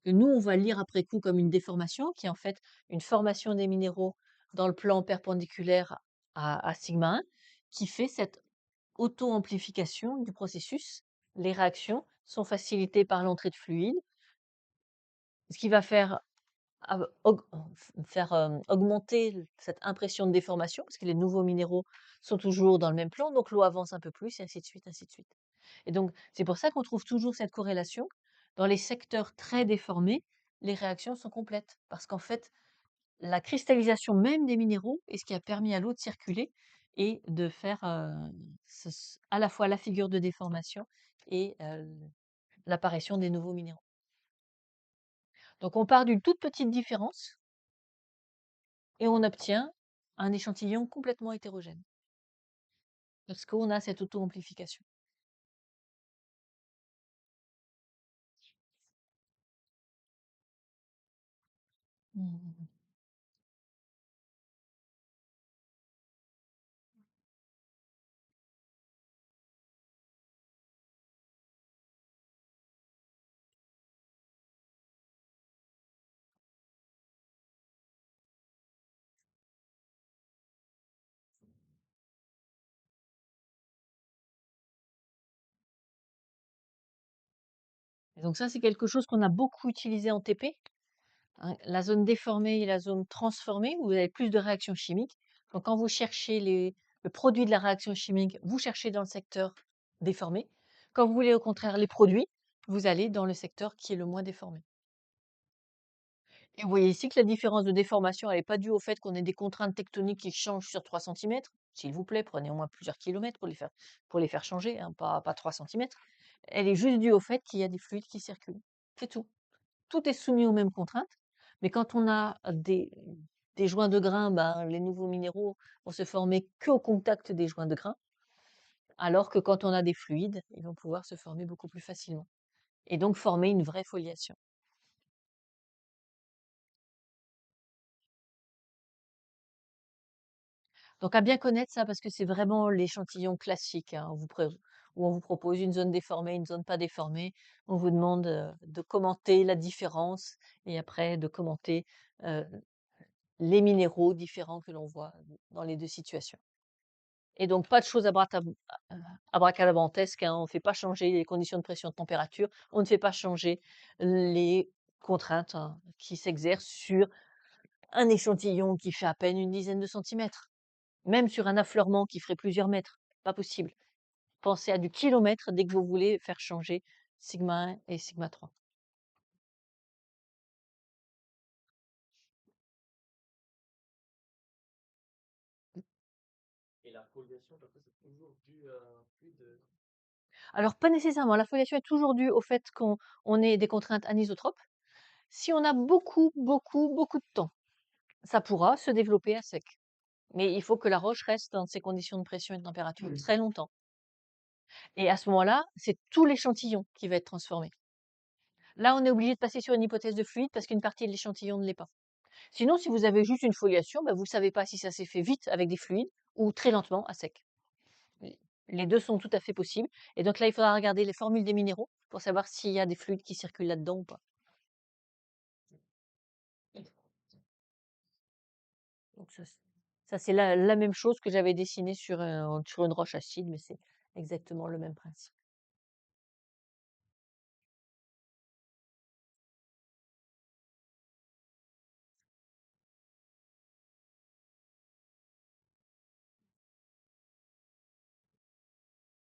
Speaker 1: Que nous, on va lire après coup comme une déformation, qui est en fait une formation des minéraux dans le plan perpendiculaire à sigma 1, qui fait cette auto-amplification du processus. Les réactions sont facilitées par l'entrée de fluide, ce qui va faire augmenter cette impression de déformation, parce que les nouveaux minéraux sont toujours dans le même plan, donc l'eau avance un peu plus, et ainsi de suite, ainsi de suite. Et donc, c'est pour ça qu'on trouve toujours cette corrélation. Dans les secteurs très déformés, les réactions sont complètes, parce qu'en fait, la cristallisation même des minéraux est ce qui a permis à l'eau de circuler et de faire à la fois la figure de déformation et l'apparition des nouveaux minéraux. Donc, on part d'une toute petite différence et on obtient un échantillon complètement hétérogène, parce qu'on a cette auto-amplification. Mmh. Et donc ça, c'est quelque chose qu'on a beaucoup utilisé en TP, hein, la zone déformée et la zone transformée, où vous avez plus de réactions chimiques. Donc quand vous cherchez le produit de la réaction chimique, vous cherchez dans le secteur déformé. Quand vous voulez au contraire les produits, vous allez dans le secteur qui est le moins déformé. Et vous voyez ici que la différence de déformation, elle n'est pas due au fait qu'on ait des contraintes tectoniques qui changent sur 3 centimètres. S'il vous plaît, prenez au moins plusieurs kilomètres pour les faire changer, hein, pas 3 centimètres. Elle est juste due au fait qu'il y a des fluides qui circulent. C'est tout. Tout est soumis aux mêmes contraintes, mais quand on a des joints de grains, ben, les nouveaux minéraux vont se former qu'au contact des joints de grains, alors que quand on a des fluides, ils vont pouvoir se former beaucoup plus facilement et donc former une vraie foliation. Donc à bien connaître ça, parce que c'est vraiment l'échantillon classique, hein, où on vous propose une zone déformée, une zone pas déformée. On vous demande de commenter la différence et après de commenter euh, les minéraux différents que l'on voit dans les deux situations. Et donc pas de choses abracadabrantesques, hein, on ne fait pas changer les conditions de pression de température, on ne fait pas changer les contraintes, hein, qui s'exercent sur un échantillon qui fait à peine une dizaine de centimètres. Même sur un affleurement qui ferait plusieurs mètres, pas possible. Pensez à du kilomètre dès que vous voulez faire changer sigma 1 et sigma 3.
Speaker 2: Et la foliation, après, c'est toujours dû à un fluide.
Speaker 1: Alors pas nécessairement, la foliation est toujours due au fait qu'on ait des contraintes anisotropes. Si on a beaucoup, beaucoup, beaucoup de temps, ça pourra se développer à sec. Mais il faut que la roche reste dans ces conditions de pression et de température très longtemps. Et à ce moment-là, c'est tout l'échantillon qui va être transformé. Là, on est obligé de passer sur une hypothèse de fluide parce qu'une partie de l'échantillon ne l'est pas. Sinon, si vous avez juste une foliation, bah, vous ne savez pas si ça s'est fait vite avec des fluides ou très lentement à sec. Les deux sont tout à fait possibles. Et donc là, il faudra regarder les formules des minéraux pour savoir s'il y a des fluides qui circulent là-dedans ou pas. Donc ça, c'est la même chose que j'avais dessiné sur une roche acide, mais c'est exactement le même principe.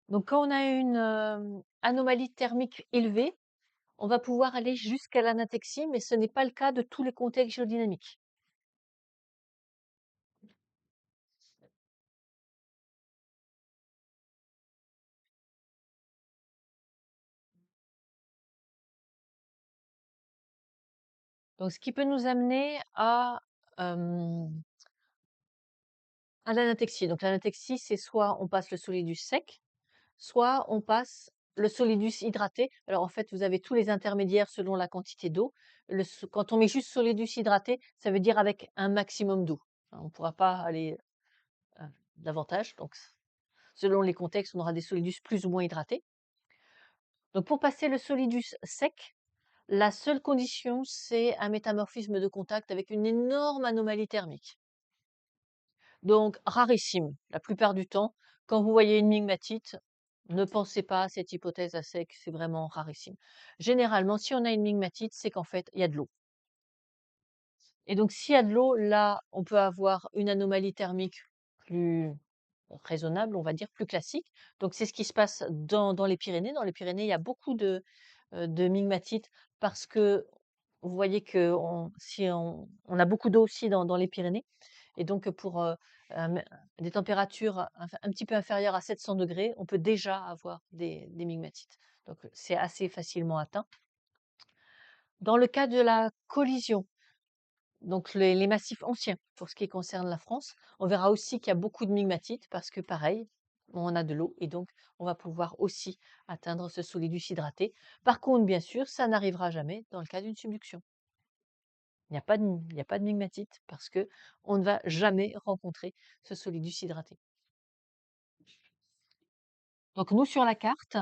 Speaker 1: Donc quand on a une anomalie thermique élevée, on va pouvoir aller jusqu'à l'anathexie, mais ce n'est pas le cas de tous les contextes géodynamiques. Donc ce qui peut nous amener à l'anathexie. Donc l'anathexie, c'est soit on passe le solidus sec, soit on passe le solidus hydraté. Alors en fait, vous avez tous les intermédiaires selon la quantité d'eau. Quand on met juste solidus hydraté, ça veut dire avec un maximum d'eau. On ne pourra pas aller davantage. Donc selon les contextes, on aura des solidus plus ou moins hydratés. Donc pour passer le solidus sec, la seule condition, c'est un métamorphisme de contact avec une énorme anomalie thermique. Donc rarissime, la plupart du temps. Quand vous voyez une migmatite, ne pensez pas à cette hypothèse à sec, c'est vraiment rarissime. Généralement, si on a une migmatite, c'est qu'en fait, il y a de l'eau. Et donc, s'il y a de l'eau, là, on peut avoir une anomalie thermique plus raisonnable, on va dire, plus classique. Donc, c'est ce qui se passe dans les Pyrénées. Dans les Pyrénées, il y a beaucoup de migmatites parce que vous voyez que si on a beaucoup d'eau aussi dans les Pyrénées. Et donc, pour des températures un petit peu inférieures à 700 degrés, on peut déjà avoir des migmatites. Donc, c'est assez facilement atteint. Dans le cas de la collision, donc les massifs anciens, pour ce qui concerne la France, on verra aussi qu'il y a beaucoup de migmatites parce que pareil, on a de l'eau et donc on va pouvoir aussi atteindre ce solidus hydraté. Par contre, bien sûr, ça n'arrivera jamais dans le cas d'une subduction. Il n'y a pas de migmatite parce que on ne va jamais rencontrer ce solidus hydraté. Donc nous, sur la carte,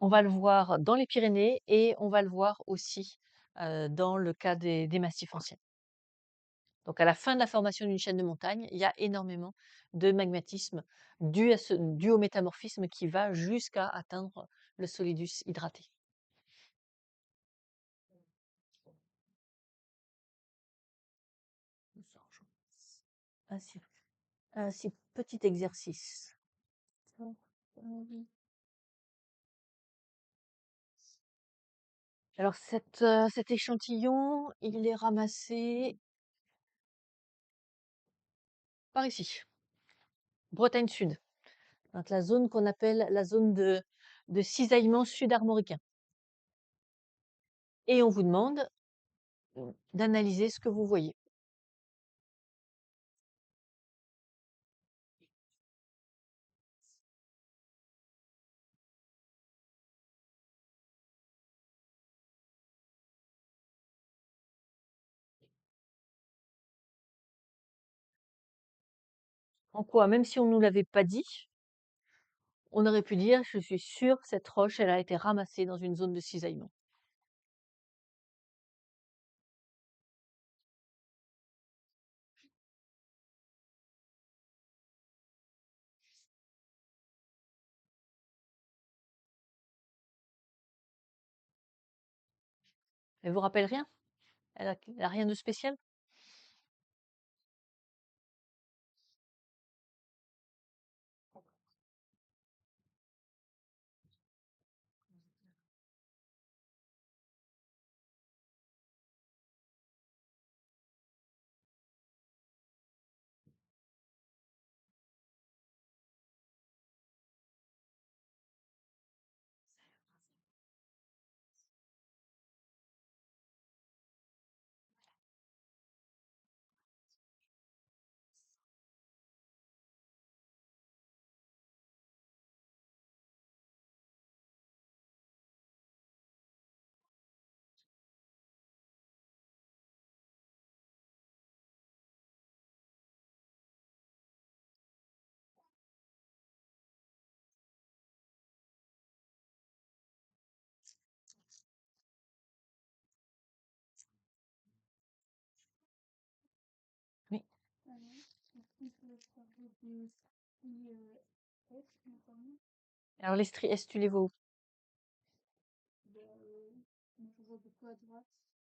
Speaker 1: on va le voir dans les Pyrénées et on va le voir aussi dans le cas des massifs anciens. Donc à la fin de la formation d'une chaîne de montagne, il y a énormément de magmatisme dû au métamorphisme qui va jusqu'à atteindre le solidus hydraté. Ainsi, petit exercice. Alors cet échantillon, il est ramassé par ici, Bretagne Sud, donc la zone qu'on appelle la zone de cisaillement sud-armoricain. Et on vous demande d'analyser ce que vous voyez. En quoi, même si on ne nous l'avait pas dit, on aurait pu dire, je suis sûre, cette roche, elle a été ramassée dans une zone de cisaillement. Elle vous rappelle rien? Elle a rien de spécial?
Speaker 3: les stries F, notamment.
Speaker 1: Alors les stries S, tu les vois où?
Speaker 3: Ben, on en voit beaucoup à droite.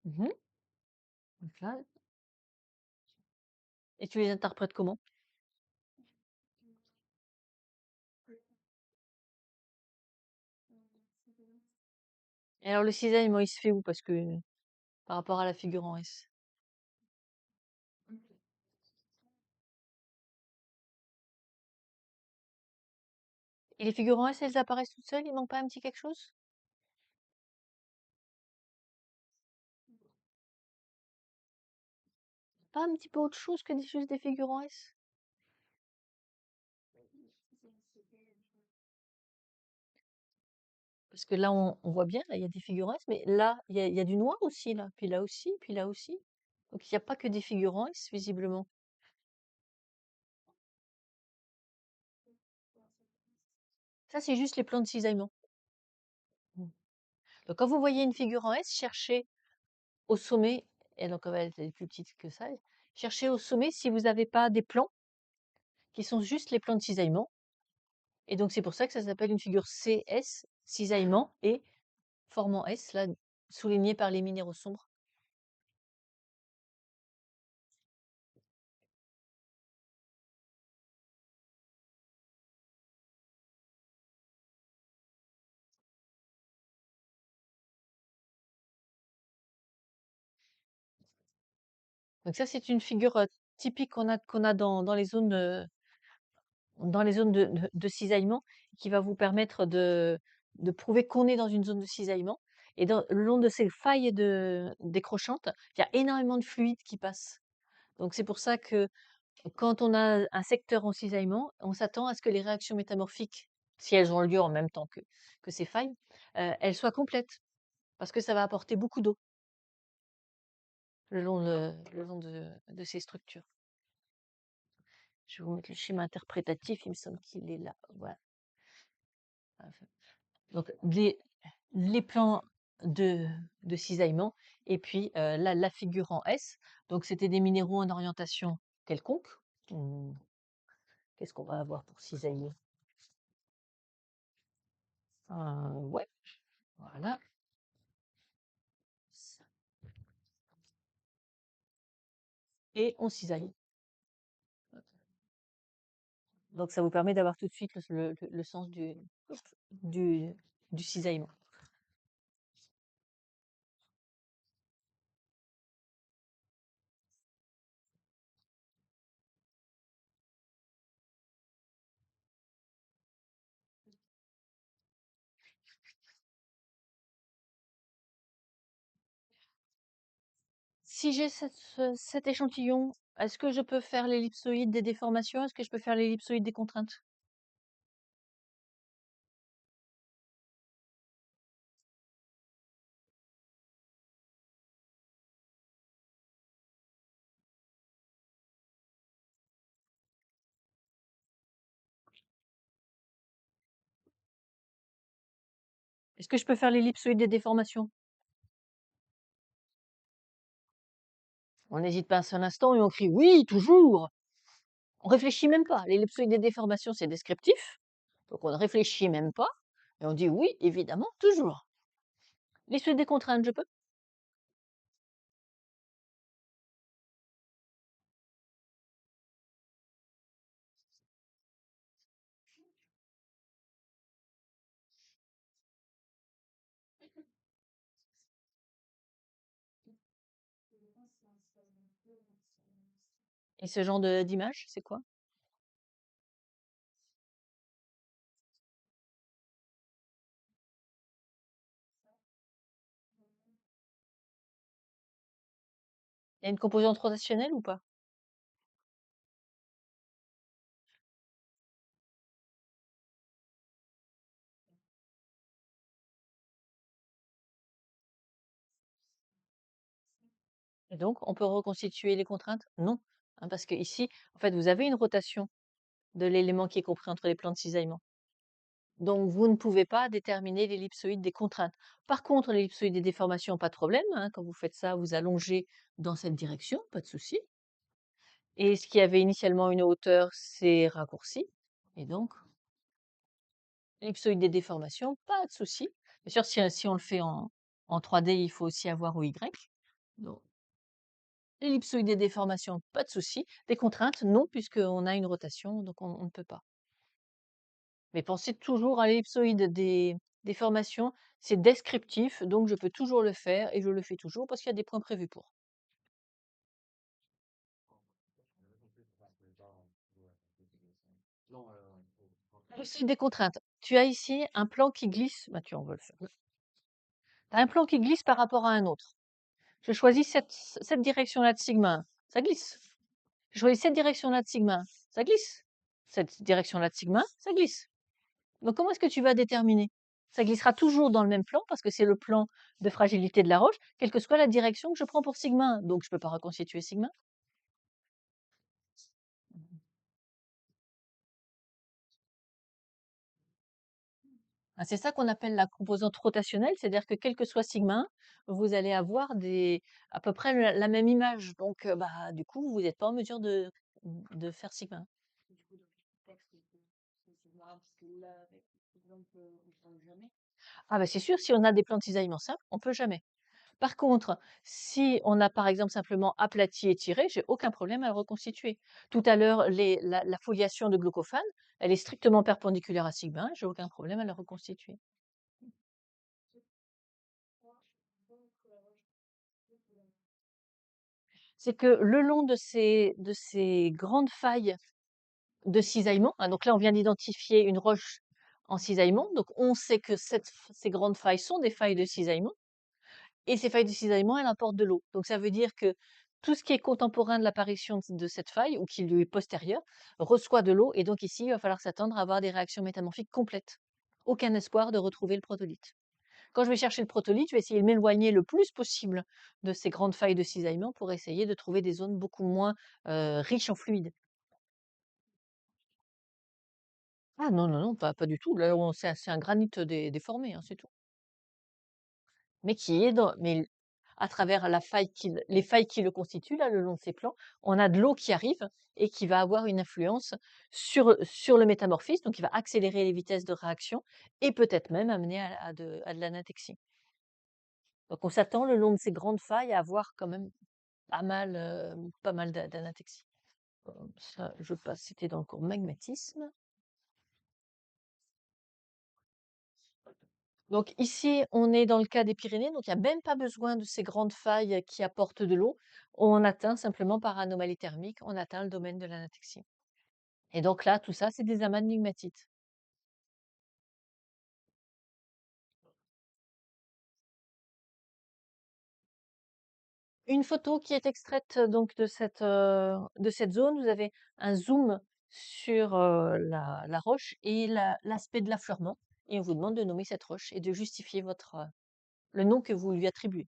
Speaker 1: Mhm. Donc là. Et tu les interprètes comment?
Speaker 3: Euh,
Speaker 1: Et alors le cisaillement, il se fait où? Parce que par rapport à la figure en S. Et les figures en S, elles apparaissent toutes seules, il manque pas un petit quelque chose? Pas un petit peu autre chose que juste des figures en S? Parce que là, on voit bien, là, il y a des figures en S, mais là, il y a du noir aussi, là, puis là aussi, puis là aussi. Donc il n'y a pas que des figures en S, visiblement. Ça, c'est juste les plans de cisaillement. Mm. Donc quand vous voyez une figure en S, cherchez au sommet, et donc elle est plus petite que ça, cherchez au sommet si vous n'avez pas des plans qui sont juste les plans de cisaillement. Et donc c'est pour ça que ça s'appelle une figure CS, cisaillement, et formant S, là, souligné par les minéraux sombres. Donc ça, c'est une figure typique qu'on a dans les zones de cisaillement, qui va vous permettre de prouver qu'on est dans une zone de cisaillement. Et le long de ces failles décrochantes, il y a énormément de fluide qui passe. Donc c'est pour ça que quand on a un secteur en cisaillement, on s'attend à ce que les réactions métamorphiques, si elles ont lieu en même temps que ces failles, elles soient complètes, parce que ça va apporter beaucoup d'eau le long de ces structures. Je vais vous mettre le schéma interprétatif, il me semble qu'il est là. Voilà. Donc les plans de cisaillement, et puis là, la figure en S. Donc c'était des minéraux en orientation quelconque. Qu'est-ce qu'on va avoir pour cisailler? Ouais, voilà. Et on cisaille. Donc ça vous permet d'avoir tout de suite le sens du, du cisaillement. Si j'ai cet échantillon, est-ce que je peux faire l'ellipsoïde des déformations? Est-ce que je peux faire l'ellipsoïde des contraintes? Est-ce que je peux faire l'ellipsoïde des déformations? On n'hésite pas un seul instant et on crie oui, toujours. On réfléchit même pas. L'ellipsoïde des déformations, c'est descriptif. Donc on ne réfléchit même pas. Et on dit oui, évidemment, toujours. L'ellipsoïde des contraintes, je peux? Et ce genre d'image, c'est quoi? Il y a une composante rotationnelle ou pas? Et donc, on peut reconstituer les contraintes? Non. Hein, parce que ici, en fait, vous avez une rotation de l'élément qui est compris entre les plans de cisaillement. Donc, vous ne pouvez pas déterminer l'ellipsoïde des contraintes. Par contre, l'ellipsoïde des déformations, pas de problème. Hein, quand vous faites ça, vous allongez dans cette direction, pas de souci. Et ce qui avait initialement une hauteur s'est raccourci. Et donc, ellipsoïde des déformations, pas de souci. Bien sûr, si on le fait en 3D, il faut aussi avoir OY. Donc, l'ellipsoïde des déformations, pas de souci. Des contraintes, non, puisqu'on a une rotation, donc on ne peut pas. Mais pensez toujours à l'ellipsoïde des déformations, c'est descriptif, donc je peux toujours le faire et je le fais toujours parce qu'il y a des points prévus pour.
Speaker 2: Non,
Speaker 1: L'ellipsoïde des contraintes. Tu as ici un plan qui glisse, bah, on veut le faire. Tu as un plan qui glisse par rapport à un autre. Je choisis cette direction-là de sigma 1, ça glisse. Je choisis cette direction-là de sigma 1, ça glisse. Cette direction-là de sigma 1, ça glisse. Donc comment est-ce que tu vas déterminer? Ça glissera toujours dans le même plan parce que c'est le plan de fragilité de la roche, quelle que soit la direction que je prends pour sigma 1. Donc je ne peux pas reconstituer sigma 1. Ah, c'est ça qu'on appelle la composante rotationnelle, c'est-à-dire que quel que soit sigma 1, vous allez avoir à peu près la même image. Donc, bah, du coup, vous n'êtes pas en mesure de faire sigma 1.
Speaker 3: Du coup, dans le texte, c'est marrant parce que là, avec l'exemple, on ne change jamais.
Speaker 1: Ah, bah, c'est sûr, si on a des plans de cisaillement simples, on peut jamais. Par contre, si on a par exemple simplement aplati et tiré, j'ai aucun problème à le reconstituer. Tout à l'heure, la foliation de glaucophane, elle est strictement perpendiculaire à sigma 1, j'ai aucun problème à la reconstituer. C'est que le long de ces grandes failles de cisaillement, hein, donc là on vient d'identifier une roche en cisaillement, donc on sait que ces grandes failles sont des failles de cisaillement, et ces failles de cisaillement, elles apportent de l'eau. Donc ça veut dire que tout ce qui est contemporain de l'apparition de cette faille, ou qui lui est postérieur, reçoit de l'eau, et donc ici, il va falloir s'attendre à avoir des réactions métamorphiques complètes. Aucun espoir de retrouver le protolithe. Quand je vais chercher le protolithe, je vais essayer de m'éloigner le plus possible de ces grandes failles de cisaillement pour essayer de trouver des zones beaucoup moins riches en fluide. Ah non, non, non, pas du tout. Là, c'est un granit déformé, hein, c'est tout. Mais mais à travers les failles qui le constituent, là, le long de ces plans, on a de l'eau qui arrive et qui va avoir une influence sur le métamorphisme, donc il va accélérer les vitesses de réaction et peut-être même amener à de l'anathexie. Donc on s'attend le long de ces grandes failles à avoir quand même pas mal d'anathexie. Ça, je passe, c'était dans le cours magmatisme. Donc ici, on est dans le cas des Pyrénées, donc il n'y a même pas besoin de ces grandes failles qui apportent de l'eau. On atteint simplement par anomalie thermique, on atteint le domaine de l'anathexie. Et donc là, tout ça, c'est des amas de migmatite. Une photo qui est extraite donc de cette zone, vous avez un zoom sur la roche et l'aspect de l'affleurement. Et on vous demande de nommer cette roche et de justifier le nom que vous lui attribuez.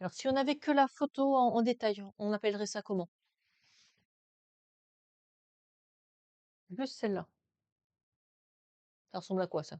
Speaker 1: Alors, si on avait que la photo en détail, on appellerait ça comment? Juste celle-là. Ça ressemble à quoi, ça?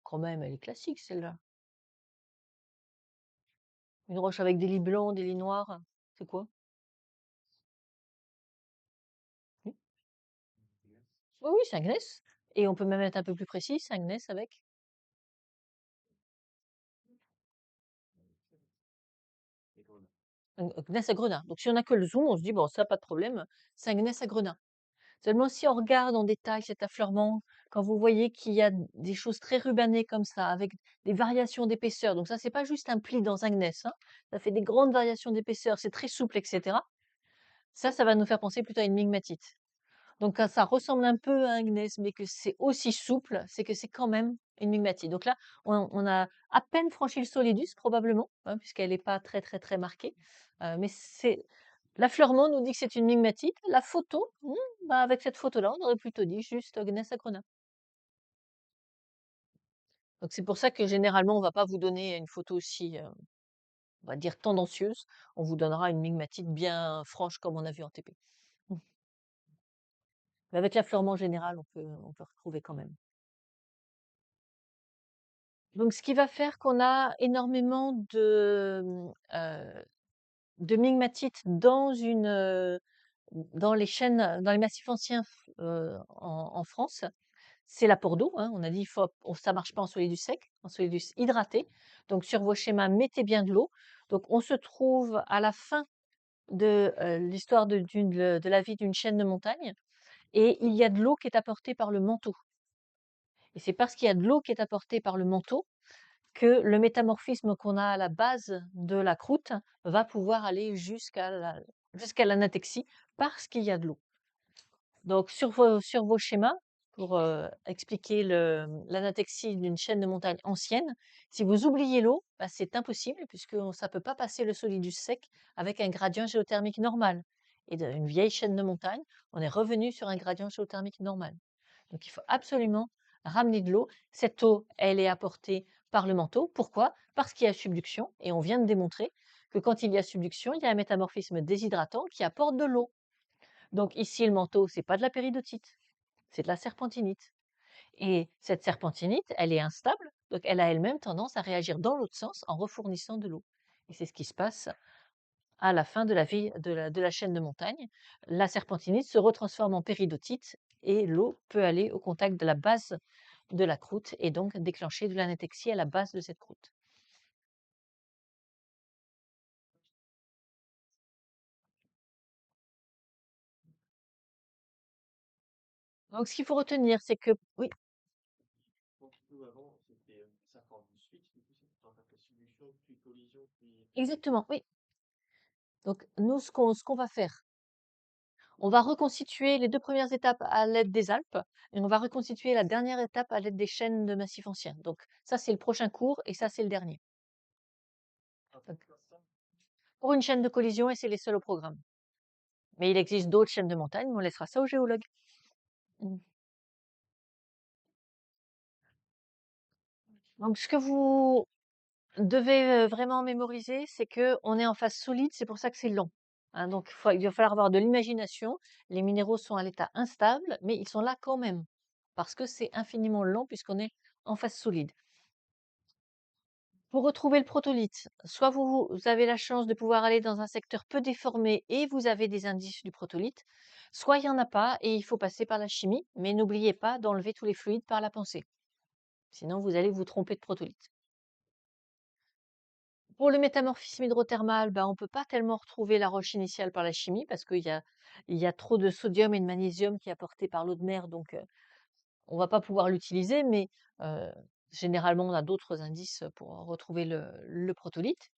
Speaker 1: Quand même, elle est classique, celle-là. Une roche avec des lits blancs, des lits noirs, c'est quoi? Oui, oui, oui, c'est un gneiss. Et on peut même être un peu plus précis, c'est un gneiss avec
Speaker 2: Et qu'on a-
Speaker 1: un gneiss à grenat. Donc si on a que le zoom, on se dit bon, ça, pas de problème, c'est un gneiss à grenat. Seulement si on regarde en détail cet affleurement, quand vous voyez qu'il y a des choses très rubanées comme ça, avec des variations d'épaisseur, donc ça, c'est pas juste un pli dans un gneiss, hein, ça fait des grandes variations d'épaisseur, c'est très souple, etc. Ça va nous faire penser plutôt à une migmatite. Donc quand ça ressemble un peu à un gneiss, mais que c'est aussi souple, c'est que c'est quand même une migmatite. Donc là, on a à peine franchi le solidus, probablement, hein, puisqu'elle n'est pas très, très, très marquée. Mais l'affleurement nous dit que c'est une migmatite. La photo, bah, avec cette photo-là, on aurait plutôt dit juste gneiss acrona. Donc c'est pour ça que généralement, on va pas vous donner une photo aussi, on va dire tendancieuse. On vous donnera une migmatite bien franche comme on a vu en TP. Mais avec l'affleurement général, on peut retrouver quand même. Donc ce qui va faire qu'on a énormément de migmatites dans les chênes, dans les massifs anciens en France, c'est l'apport d'eau, hein. On a dit ça marche pas en solidus sec, en solidus hydraté. Donc sur vos schémas, mettez bien de l'eau. Donc on se trouve à la fin de l'histoire de la vie d'une chaîne de montagne et il y a de l'eau qui est apportée par le manteau. Et c'est parce qu'il y a de l'eau qui est apportée par le manteau que le métamorphisme qu'on a à la base de la croûte va pouvoir aller jusqu'à l'anatexie parce qu'il y a de l'eau. Donc sur vos schémas, pour expliquer l'anatexie d'une chaîne de montagne ancienne, si vous oubliez l'eau, bah, c'est impossible puisque ça ne peut pas passer le solidus sec avec un gradient géothermique normal. Et d'une vieille chaîne de montagne, on est revenu sur un gradient géothermique normal. Donc il faut absolument ramener de l'eau. Cette eau, elle est apportée par le manteau. Pourquoi? Parce qu'il y a subduction et on vient de démontrer que quand il y a subduction, il y a un métamorphisme déshydratant qui apporte de l'eau. Donc ici, le manteau, c'est pas de la péridotite, c'est de la serpentinite. Et cette serpentinite, elle est instable, donc elle a elle-même tendance à réagir dans l'autre sens en refournissant de l'eau. Et c'est ce qui se passe à la fin de la vie de la chaîne de montagne. La serpentinite se retransforme en péridotite et l'eau peut aller au contact de la base de la croûte et donc déclencher de l'anatexie à la base de cette croûte. Donc ce qu'il faut retenir, c'est que oui,
Speaker 2: Donc, nous, avant, c'était ça forme une suite, du coup, c'est en fait la solution, puis collision, puis.
Speaker 1: exactement, oui. Donc nous, ce qu'on va faire, on va reconstituer les 2 premières étapes à l'aide des Alpes et on va reconstituer la dernière étape à l'aide des chaînes de massifs anciens. Donc ça, c'est le prochain cours et ça, c'est le dernier.
Speaker 2: Ah,
Speaker 1: Donc,
Speaker 2: pour ça.
Speaker 1: pour une chaîne de collision et c'est les seuls au programme. Mais il existe d'autres chaînes de montagne, mais on laissera ça aux géologues. Mmh. Donc ce que vous devez, vraiment mémoriser, c'est qu'on est en phase solide, c'est pour ça que c'est lent, hein. Donc il va falloir avoir de l'imagination. Les minéraux sont à l'état instable, mais ils sont là quand même, parce que c'est infiniment lent puisqu'on est en phase solide. Pour retrouver le protolithe, soit vous avez la chance de pouvoir aller dans un secteur peu déformé et vous avez des indices du protolithe, soit il y en a pas et il faut passer par la chimie, mais n'oubliez pas d'enlever tous les fluides par la pensée. Sinon vous allez vous tromper de protolithe. Pour le métamorphisme hydrothermal, on ne peut pas tellement retrouver la roche initiale par la chimie parce qu'il y a trop de sodium et de magnésium qui est apporté par l'eau de mer, donc on ne va pas pouvoir l'utiliser, mais euh, généralement on a d'autres indices pour retrouver le protolithe.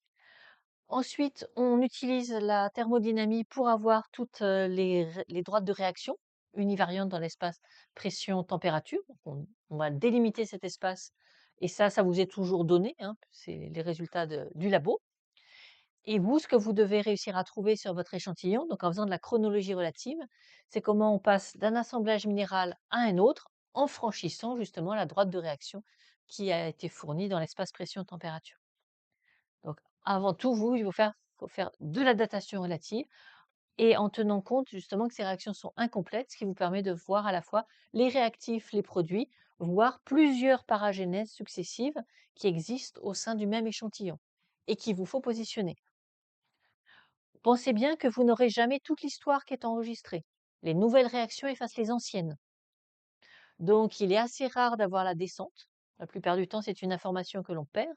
Speaker 1: Ensuite, on utilise la thermodynamie pour avoir toutes les droites de réaction univariantes dans l'espace pression-température. Donc, on va délimiter cet espace et ça vous est toujours donné, hein, c'est les résultats du labo. Et vous, ce que vous devez réussir à trouver sur votre échantillon, donc en faisant de la chronologie relative, c'est comment on passe d'un assemblage minéral à un autre en franchissant justement la droite de réaction qui a été fournie dans l'espace pression-température. Donc, avant tout, il faut faire de la datation relative et en tenant compte justement que ces réactions sont incomplètes, ce qui vous permet de voir à la fois les réactifs, les produits, voire plusieurs paragénèses successives qui existent au sein du même échantillon. et qu'il vous faut positionner. Pensez bien que vous n'aurez jamais toute l'histoire qui est enregistrée. Les nouvelles réactions effacent les anciennes. Donc, il est assez rare d'avoir la descente. La plupart du temps, c'est une information que l'on perd.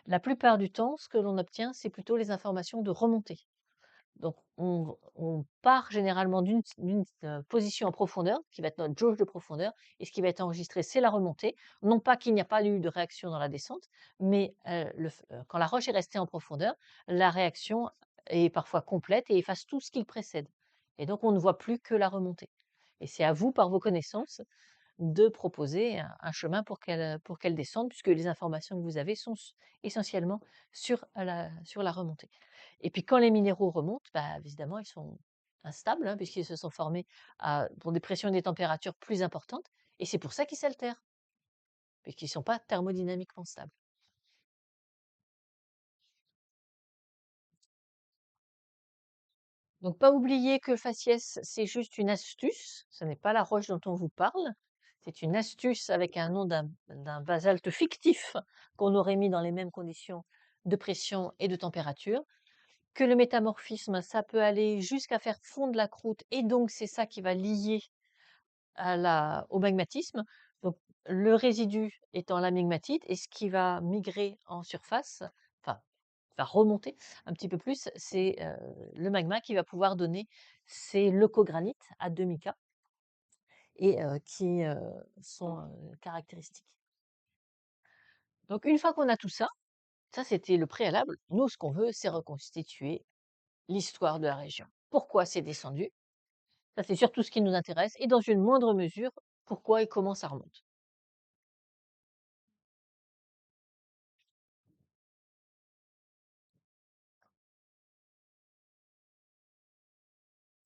Speaker 1: La plupart du temps, ce que l'on obtient, c'est plutôt les informations de remontée. Donc, on part généralement d'une position en profondeur, qui va être notre jauge de profondeur, et ce qui va être enregistré, c'est la remontée. Non pas qu'il n'y a pas eu de réaction dans la descente, mais quand la roche est restée en profondeur, la réaction est parfois complète et efface tout ce qui le précède. Et donc, on ne voit plus que la remontée. Et c'est à vous, par vos connaissances, de proposer un chemin pour qu'elle descende, puisque les informations que vous avez sont essentiellement sur la remontée. Et puis quand les minéraux remontent, bah, évidemment, ils sont instables, hein, puisqu'ils se sont formés pour des pressions et des températures plus importantes, et c'est pour ça qu'ils s'altèrent, puisqu'ils ne sont pas thermodynamiquement stables. Donc pas oublier que le faciès, c'est juste une astuce, ce n'est pas la roche dont on vous parle, c'est une astuce avec un nom d'un basalte fictif qu'on aurait mis dans les mêmes conditions de pression et de température, que le métamorphisme, ça peut aller jusqu'à faire fondre la croûte, et donc c'est ça qui va lier au magmatisme. Donc le résidu étant la migmatite, et ce qui va migrer en surface, enfin va remonter un petit peu plus, c'est le magma qui va pouvoir donner ces leucogranites à demi-K et qui sont caractéristiques. Donc une fois qu'on a tout ça, ça c'était le préalable. Nous, ce qu'on veut, c'est reconstituer l'histoire de la région. Pourquoi c'est descendu? Ça, c'est surtout ce qui nous intéresse, et dans une moindre mesure, pourquoi et comment ça remonte.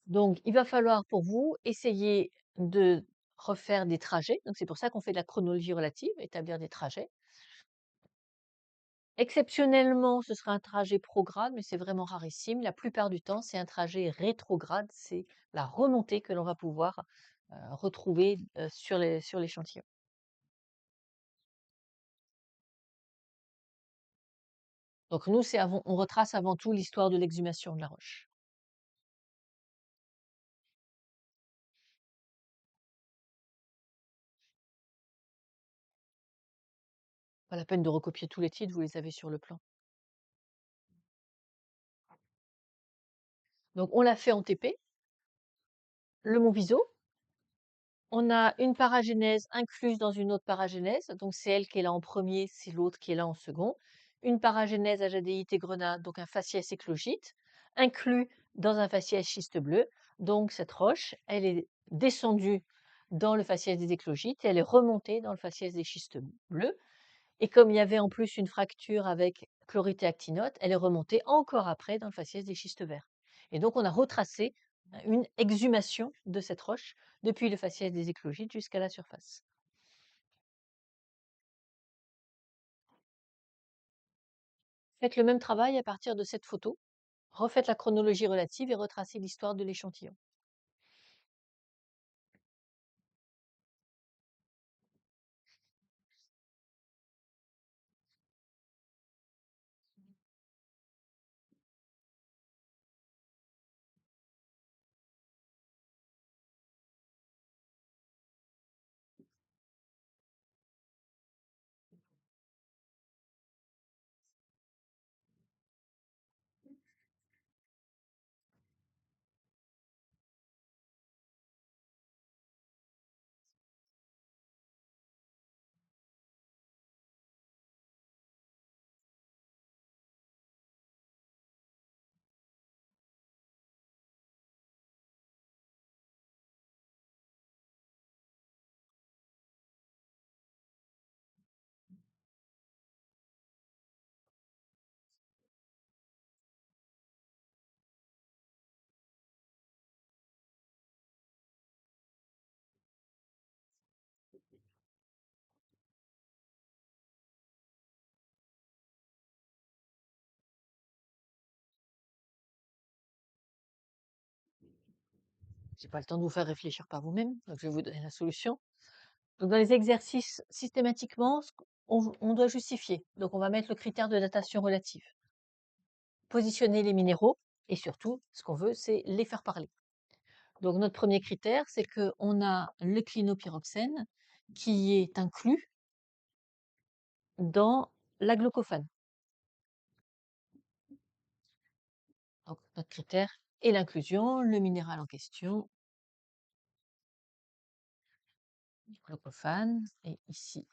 Speaker 1: Donc, il va falloir pour vous essayer de refaire des trajets. Donc, c'est pour ça qu'on fait de la chronologie relative, établir des trajets. Exceptionnellement, ce sera un trajet prograde, mais c'est vraiment rarissime. La plupart du temps, c'est un trajet rétrograde. C'est la remontée que l'on va pouvoir retrouver sur l'échantillon. Donc, nous, on retrace avant tout l'histoire de l'exhumation de la roche. Pas la peine de recopier tous les titres, vous les avez sur le plan. Donc, on l'a fait en TP, le Mont Viso. On a une paragénèse incluse dans une autre paragénèse, donc c'est elle qui est là en premier, c'est l'autre qui est là en second. Une paragénèse à jadéite et grenat, donc un faciès éclogite, inclus dans un faciès schiste bleu. Donc cette roche, elle est descendue dans le faciès des éclogites et elle est remontée dans le faciès des schistes bleus. Et comme il y avait en plus une fracture avec chlorite et actinote, elle est remontée encore après dans le faciès des schistes verts. Et donc on a retracé une exhumation de cette roche depuis le faciès des éclogites jusqu'à la surface. Faites le même travail à partir de cette photo. Refaites la chronologie relative et retracez l'histoire de l'échantillon. J'ai pas le temps de vous faire réfléchir par vous-même, donc je vais vous donner la solution. Donc dans les exercices, systématiquement, on doit justifier. Donc on va mettre le critère de datation relative. positionner les minéraux et surtout, ce qu'on veut, c'est les faire parler. Donc notre premier critère, c'est qu'on a le clinopyroxène qui est inclus dans la glaucophane. Donc notre critère est l'inclusion, le minéral en question, glaucophane, et ici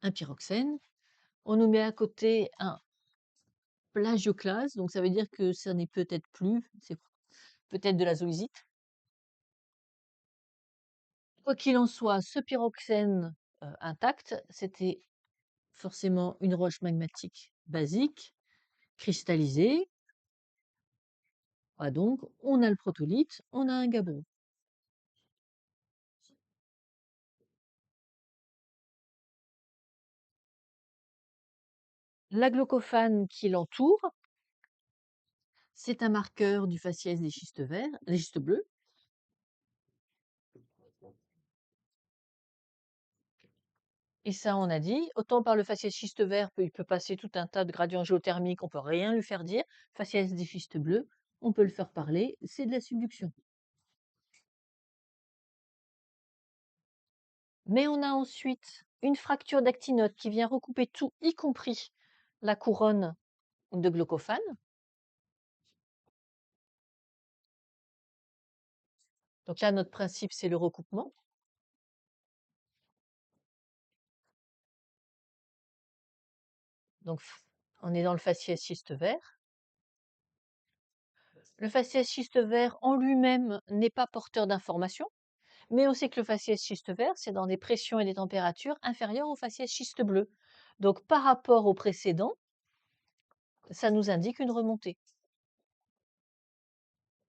Speaker 1: un pyroxène. On nous met à côté un plagioclase, donc ça veut dire que ça n'est peut-être plus, c'est peut-être de la zoisite. Quoi qu'il en soit, ce pyroxène intact, c'était forcément une roche magmatique basique, cristallisée. Ah, donc, on a le protolithe, on a un gabbro. La glaucophane qui l'entoure, c'est un marqueur du faciès des schistes verts, des schistes bleus. Et ça, on a dit, autant par le faciès schiste vert, il peut passer tout un tas de gradients géothermiques, on peut rien lui faire dire. Faciès des schistes bleus, on peut le faire parler, c'est de la subduction. Mais on a ensuite une fracture d'actinote qui vient recouper tout, y compris la couronne de glaucophane. Donc là, notre principe, c'est le recoupement. Donc, on est dans le faciès schiste vert. Le faciès schiste vert en lui-même n'est pas porteur d'informations, mais on sait que le faciès schiste vert, c'est dans des pressions et des températures inférieures au faciès schiste bleu. Donc, par rapport au précédent, ça nous indique une remontée.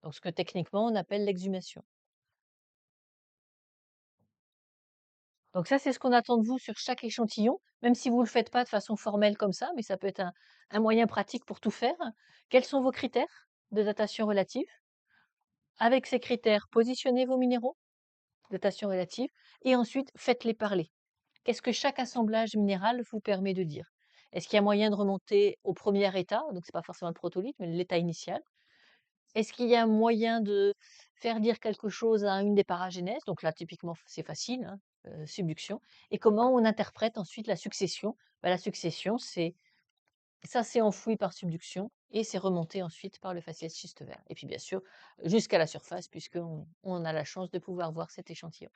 Speaker 1: Donc, ce que techniquement, on appelle l'exhumation. Donc ça, c'est ce qu'on attend de vous sur chaque échantillon, même si vous ne le faites pas de façon formelle comme ça, mais ça peut être un moyen pratique pour tout faire. Quels sont vos critères de datation relative? Avec ces critères, positionnez vos minéraux, datation relative, et ensuite faites-les parler. Qu'est-ce que chaque assemblage minéral vous permet de dire? Est-ce qu'il y a moyen de remonter au premier état, donc c'est pas forcément le protolithe, mais l'état initial? Est-ce qu'il y a moyen de faire dire quelque chose à une des paragénèses? Donc là, typiquement, c'est facile, hein, subduction. Et comment on interprète ensuite la succession? Bah, la succession, ça c'est enfoui par subduction et c'est remonté ensuite par le faciès schiste vert. Et puis bien sûr, jusqu'à la surface, puisqu'on a la chance de pouvoir voir cet échantillon.